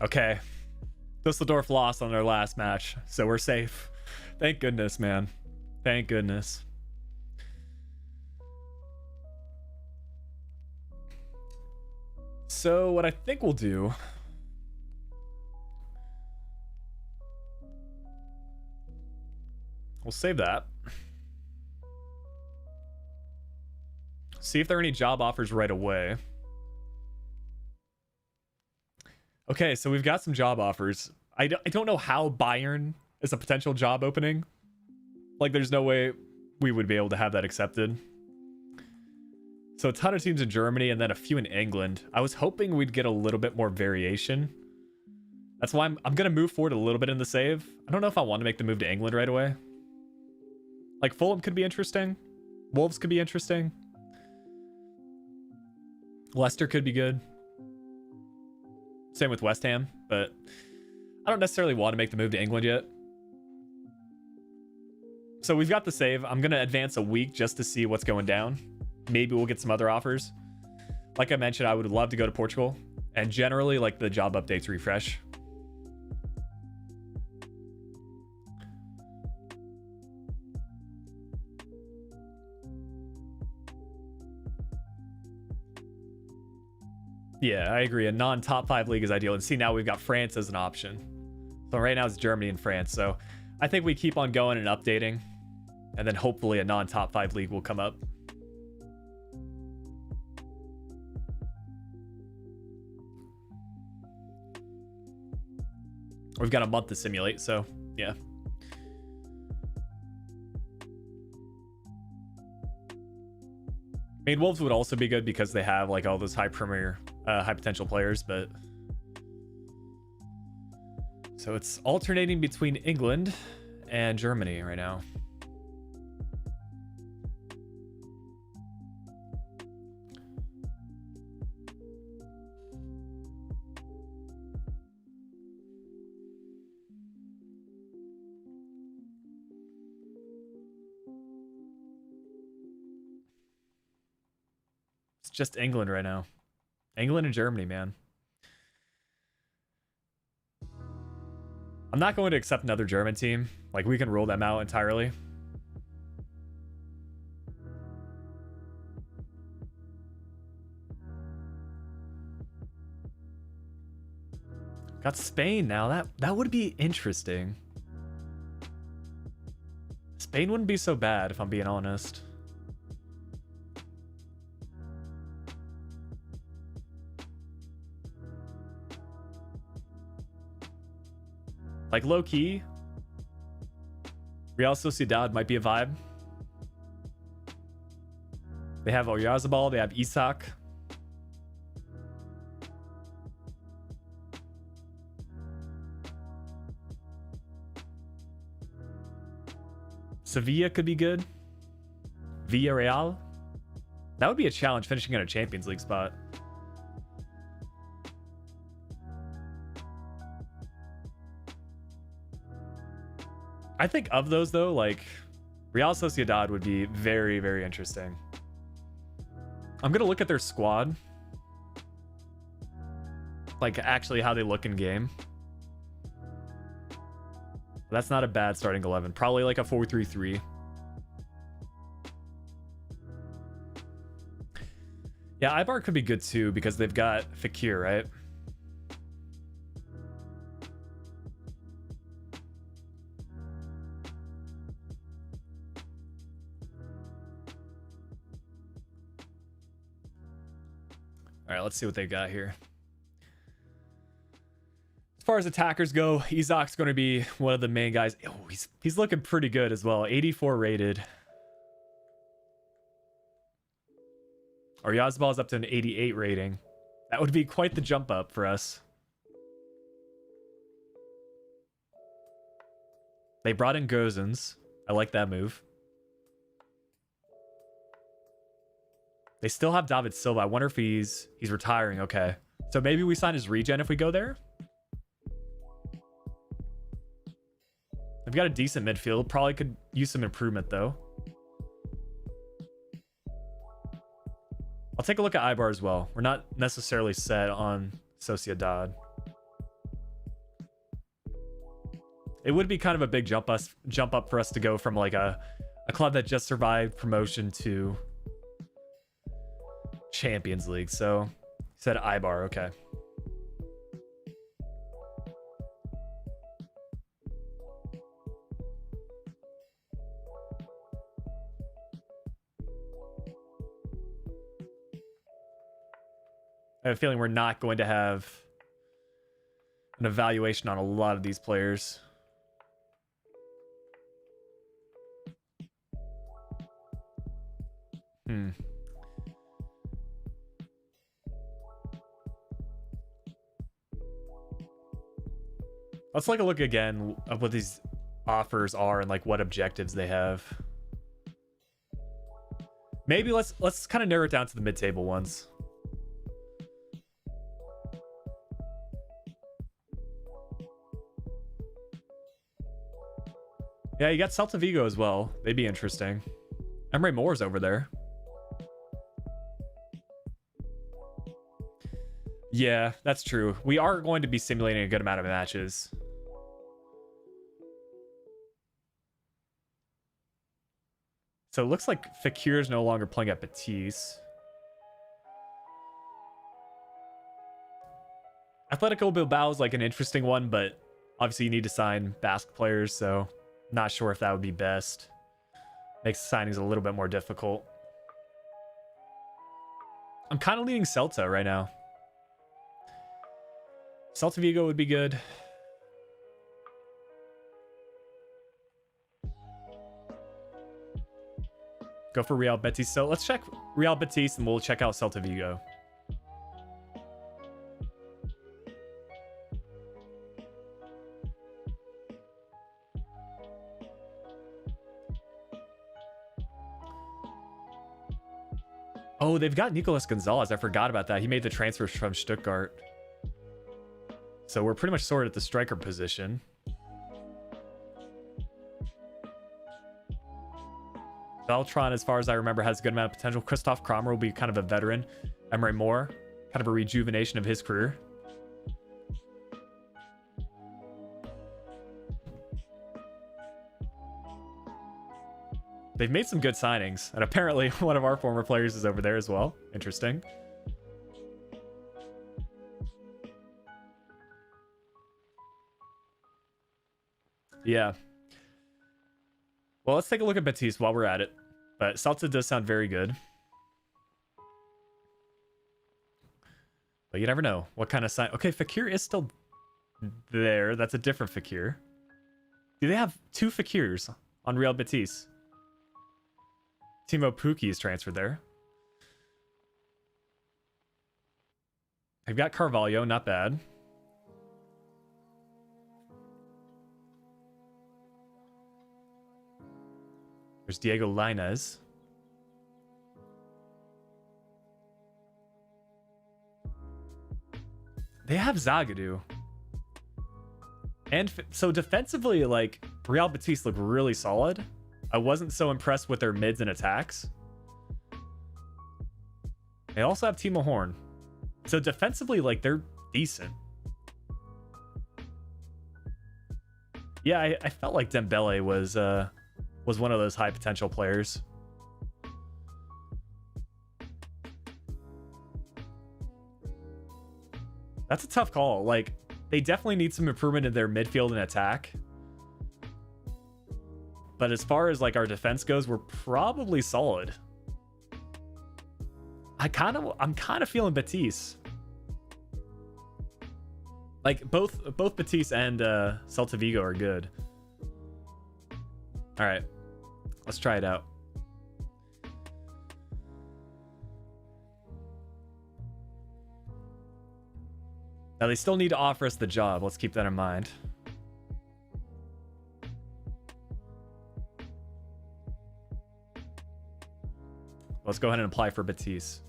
Okay. Düsseldorf lost on their last match, so we're safe. Thank goodness, man. Thank goodness. So what I think we'll do... We'll save that. See if there are any job offers right away. Okay, so we've got some job offers. I don't know how Bayern is a potential job opening. Like, there's no way we would be able to have that accepted. So a ton of teams in Germany and then a few in England. I was hoping we'd get a little bit more variation. That's why I'm going to move forward a little bit in the save. I don't know if I want to make the move to England right away. Like, Fulham could be interesting. Wolves could be interesting. Leicester could be good. Same with West Ham, but I don't necessarily want to make the move to England yet. So we've got the save. I'm going to advance a week just to see what's going down. Maybe we'll get some other offers. Like I mentioned, I would love to go to Portugal. And generally, like, the job updates refresh. Yeah, I agree. A non-top 5 league is ideal. And see, now we've got France as an option. So right now it's Germany and France. So I think we keep on going and updating, and then hopefully a non-top 5 league will come up. We've got a month to simulate, so yeah. I mean, Wolves would also be good because they have like all those high potential players, but so it's alternating between England and Germany right now. It's just England right now. England and Germany, man. I'm not going to accept another German team. Like, we can rule them out entirely. Got Spain now. That would be interesting. Spain wouldn't be so bad if I'm being honest. Like, low-key, Real Sociedad might be a vibe. They have Oyarzabal, they have Isak. Sevilla could be good. Villarreal. That would be a challenge, finishing in a Champions League spot. I think of those, though, like, Real Sociedad would be very, very interesting. I'm going to look at their squad. Like, actually how they look in game. That's not a bad starting 11. Probably like a 4-3-3. Yeah, Ibar could be good, too, because they've got Fekir, right? All right, let's see what they got here. As far as attackers go, Isak's going to be one of the main guys. Oh, he's looking pretty good as well. 84 rated. Oyarzabal is up to an 88 rating. That would be quite the jump up for us. They brought in Gozens. I like that move. They still have David Silva. I wonder if he's retiring. Okay. So maybe we sign his regen if we go there. They've got a decent midfield. Probably could use some improvement, though. I'll take a look at Ibar as well. We're not necessarily set on Sociedad. It would be kind of a big jump up for us to go from like a club that just survived promotion to Champions League. So said Ibar. Okay. I have a feeling we're not going to have an evaluation on a lot of these players. Let's take a look again of what these offers are and like what objectives they have. Maybe let's kind of narrow it down to the mid-table ones. Yeah, you got Celta Vigo as well. They'd be interesting. Emre Moore's over there. Yeah, that's true. We are going to be simulating a good amount of matches. So it looks like Fekir is no longer playing at Betis. Atletico Bilbao is like an interesting one, but Obviously, you need to sign Basque players, so not sure if that would be best. Makes signings a little bit more difficult. I'm kind of leaning Celta right now. Celta Vigo would be good. Go for Real Betis. So let's check Real Betis and we'll check out Celta Vigo. Oh, they've got Nicolas Gonzalez. I forgot about that. He made the transfer from Stuttgart. So we're pretty much sorted at the striker position. Beltran, as far as I remember, has a good amount of potential. Christoph Kramer will be kind of a veteran. Emery Moore, kind of a rejuvenation of his career. They've made some good signings, and apparently one of our former players is over there as well. Interesting. Yeah. Well, let's take a look at Betis while we're at it. But Celta does sound very good. But you never know what kind of sign. Okay, Fekir is still there. That's a different Fekir. Do they have two Fekirs on Real Betis? Timo Pukki is transferred there. I've got Carvalho, not bad. There's Diego Lainez. They have Zagadou. And so defensively, like, Real Betis look really solid. I wasn't so impressed with their mids and attacks. They also have Timo Horn. So defensively, like, they're decent. Yeah, I felt like Dembele was one of those high potential players. That's a tough call. Like, they definitely need some improvement in their midfield and attack. But as far as like our defense goes, we're probably solid. I'm kind of feeling Betis. Like both Betis and Celta Vigo are good. All right, let's try it out. Now they still need to offer us the job. Let's keep that in mind. Let's go ahead and apply for Betis.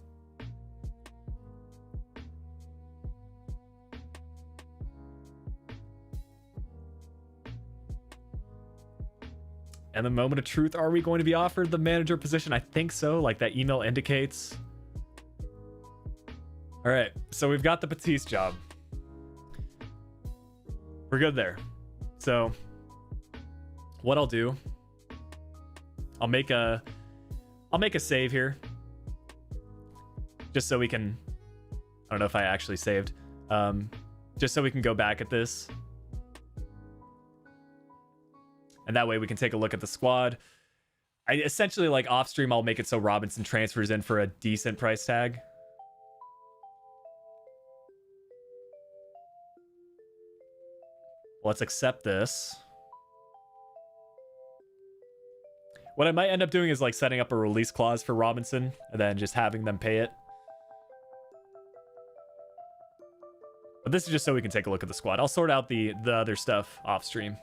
And the moment of truth, are we going to be offered the manager position? I think so, like that email indicates. All right, so we've got the Betis job. We're good there. So what I'll do, I'll make a save here. Just so we can, I don't know if I actually saved. Just so we can go back at this. And that way we can take a look at the squad. I essentially, like, off stream, I'll make it so Robinson transfers in for a decent price tag. Let's accept this. What I might end up doing is like setting up a release clause for Robinson and then just having them pay it. But this is just so we can take a look at the squad. I'll sort out the other stuff off stream.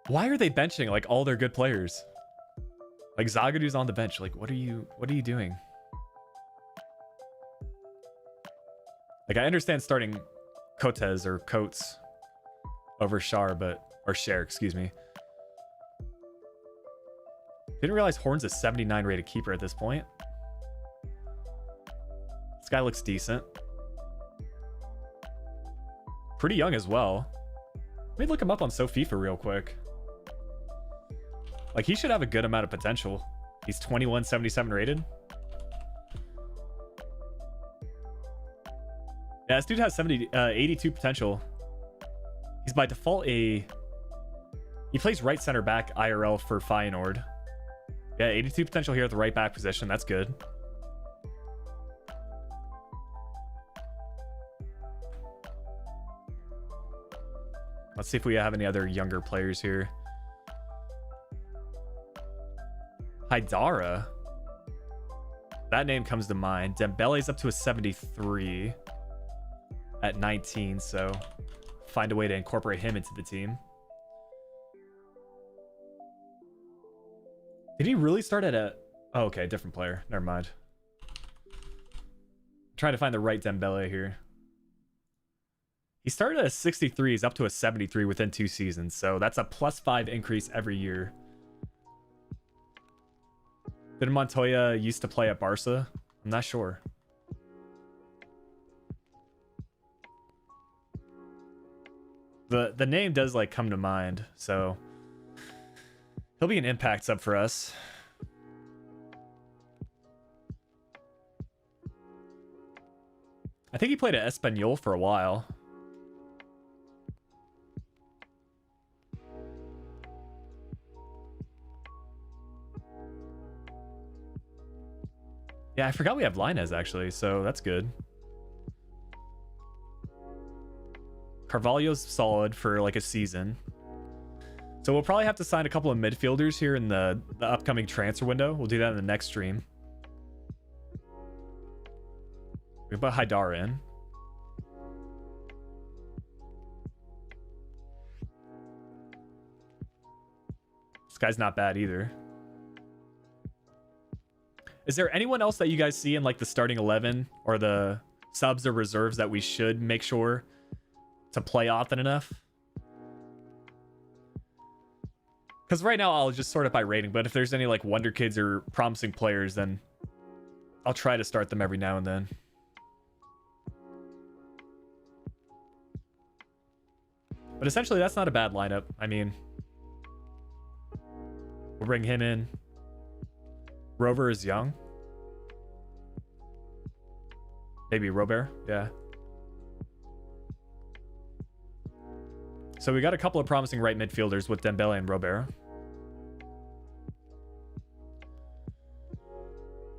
Why are they benching like all their good players? Like Zagadou's on the bench. Like, what are you doing? Like, I understand starting Cotes or Coates over Shar, or Cher, excuse me. Didn't realize Horn's a 79 rated keeper at this point. This guy looks decent. Pretty young as well. Let me look him up on SoFIFA real quick. Like, he should have a good amount of potential. He's 2177 rated. Yeah, this dude has 82 potential. He's by default he plays right center back IRL for Feyenoord. Yeah, 82 potential here at the right back position. That's good. Let's see if we have any other younger players here. Haidara. That name comes to mind. Dembele's up to a 73 at 19, so find a way to incorporate him into the team. Did he really start at a... Oh, okay, different player. Never mind. I'm trying to find the right Dembele here. He started at a 63. He's up to a 73 within 2 seasons, so that's a +5 increase every year. Did Montoya used to play at Barca? I'm not sure. The name does like come to mind, so he'll be an impact sub for us. I think he played at Espanyol for a while. Yeah, I forgot we have Linez actually, so that's good. Carvalho's solid for like a season. So we'll probably have to sign a couple of midfielders here in the upcoming transfer window. We'll do that in the next stream. We put Haidara in. This guy's not bad either. Is there anyone else that you guys see in like the starting 11 or the subs or reserves that we should make sure to play often enough? Because right now I'll just sort it by rating, but if there's any like wonder kids or promising players, then I'll try to start them every now and then. But essentially that's not a bad lineup. I mean, we'll bring him in. Rover is young. Maybe Robert, yeah. So we got a couple of promising right midfielders with Dembele and Robert.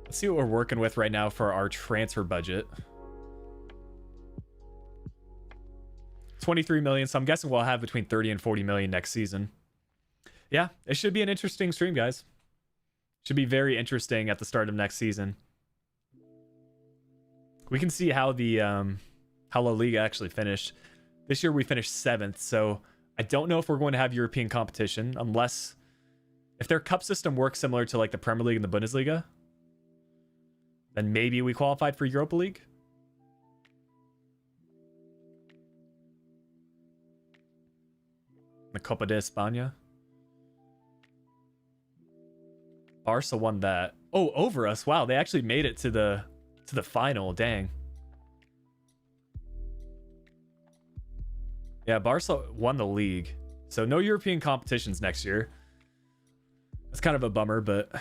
Let's see what we're working with right now for our transfer budget. 23 million, so I'm guessing we'll have between 30 and 40 million next season. Yeah, it should be an interesting stream, guys. Should be very interesting at the start of next season. We can see how the how La Liga actually finished. This year we finished 7th, so I don't know if we're going to have European competition unless if their cup system works similar to like the Premier League and the Bundesliga, then maybe we qualified for Europa League. The Copa de España. Barca won that. Oh, over us. Wow, they actually made it to the final. Dang. Yeah, Barca won the league. So no European competitions next year. That's kind of a bummer, but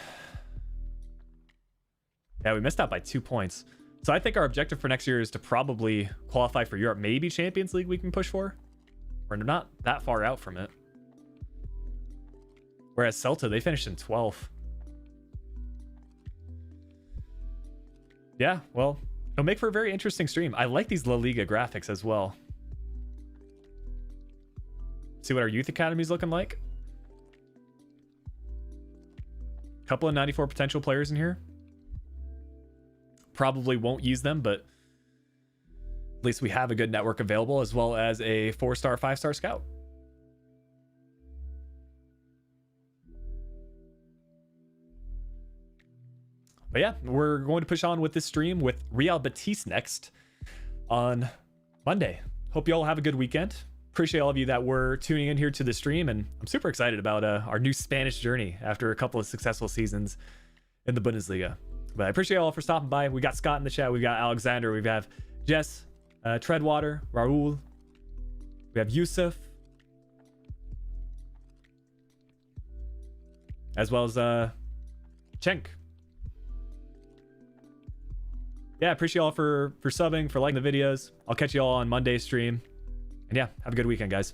yeah, we missed out by 2 points. So I think our objective for next year is to probably qualify for Europe. Maybe Champions League we can push for. We're not that far out from it. Whereas Celta, they finished in 12th. Yeah, well, it'll make for a very interesting stream. I like these La Liga graphics as well. See what our youth academy is looking like. Couple of 94 potential players in here. Probably won't use them, but at least we have a good network available, as well as a 4-star, 5-star scout. But yeah, we're going to push on with this stream with Real Betis next on Monday. Hope you all have a good weekend. Appreciate all of you that were tuning in here to the stream, and I'm super excited about our new Spanish journey after a couple of successful seasons in the Bundesliga. But I appreciate all for stopping by. We got Scott in the chat. We got Alexander. We have Jess, Treadwater, Raul. We have Yusuf. as well as Chenk. Yeah, appreciate y'all for subbing, for liking the videos. I'll catch you all on Monday's stream. And yeah, have a good weekend, guys.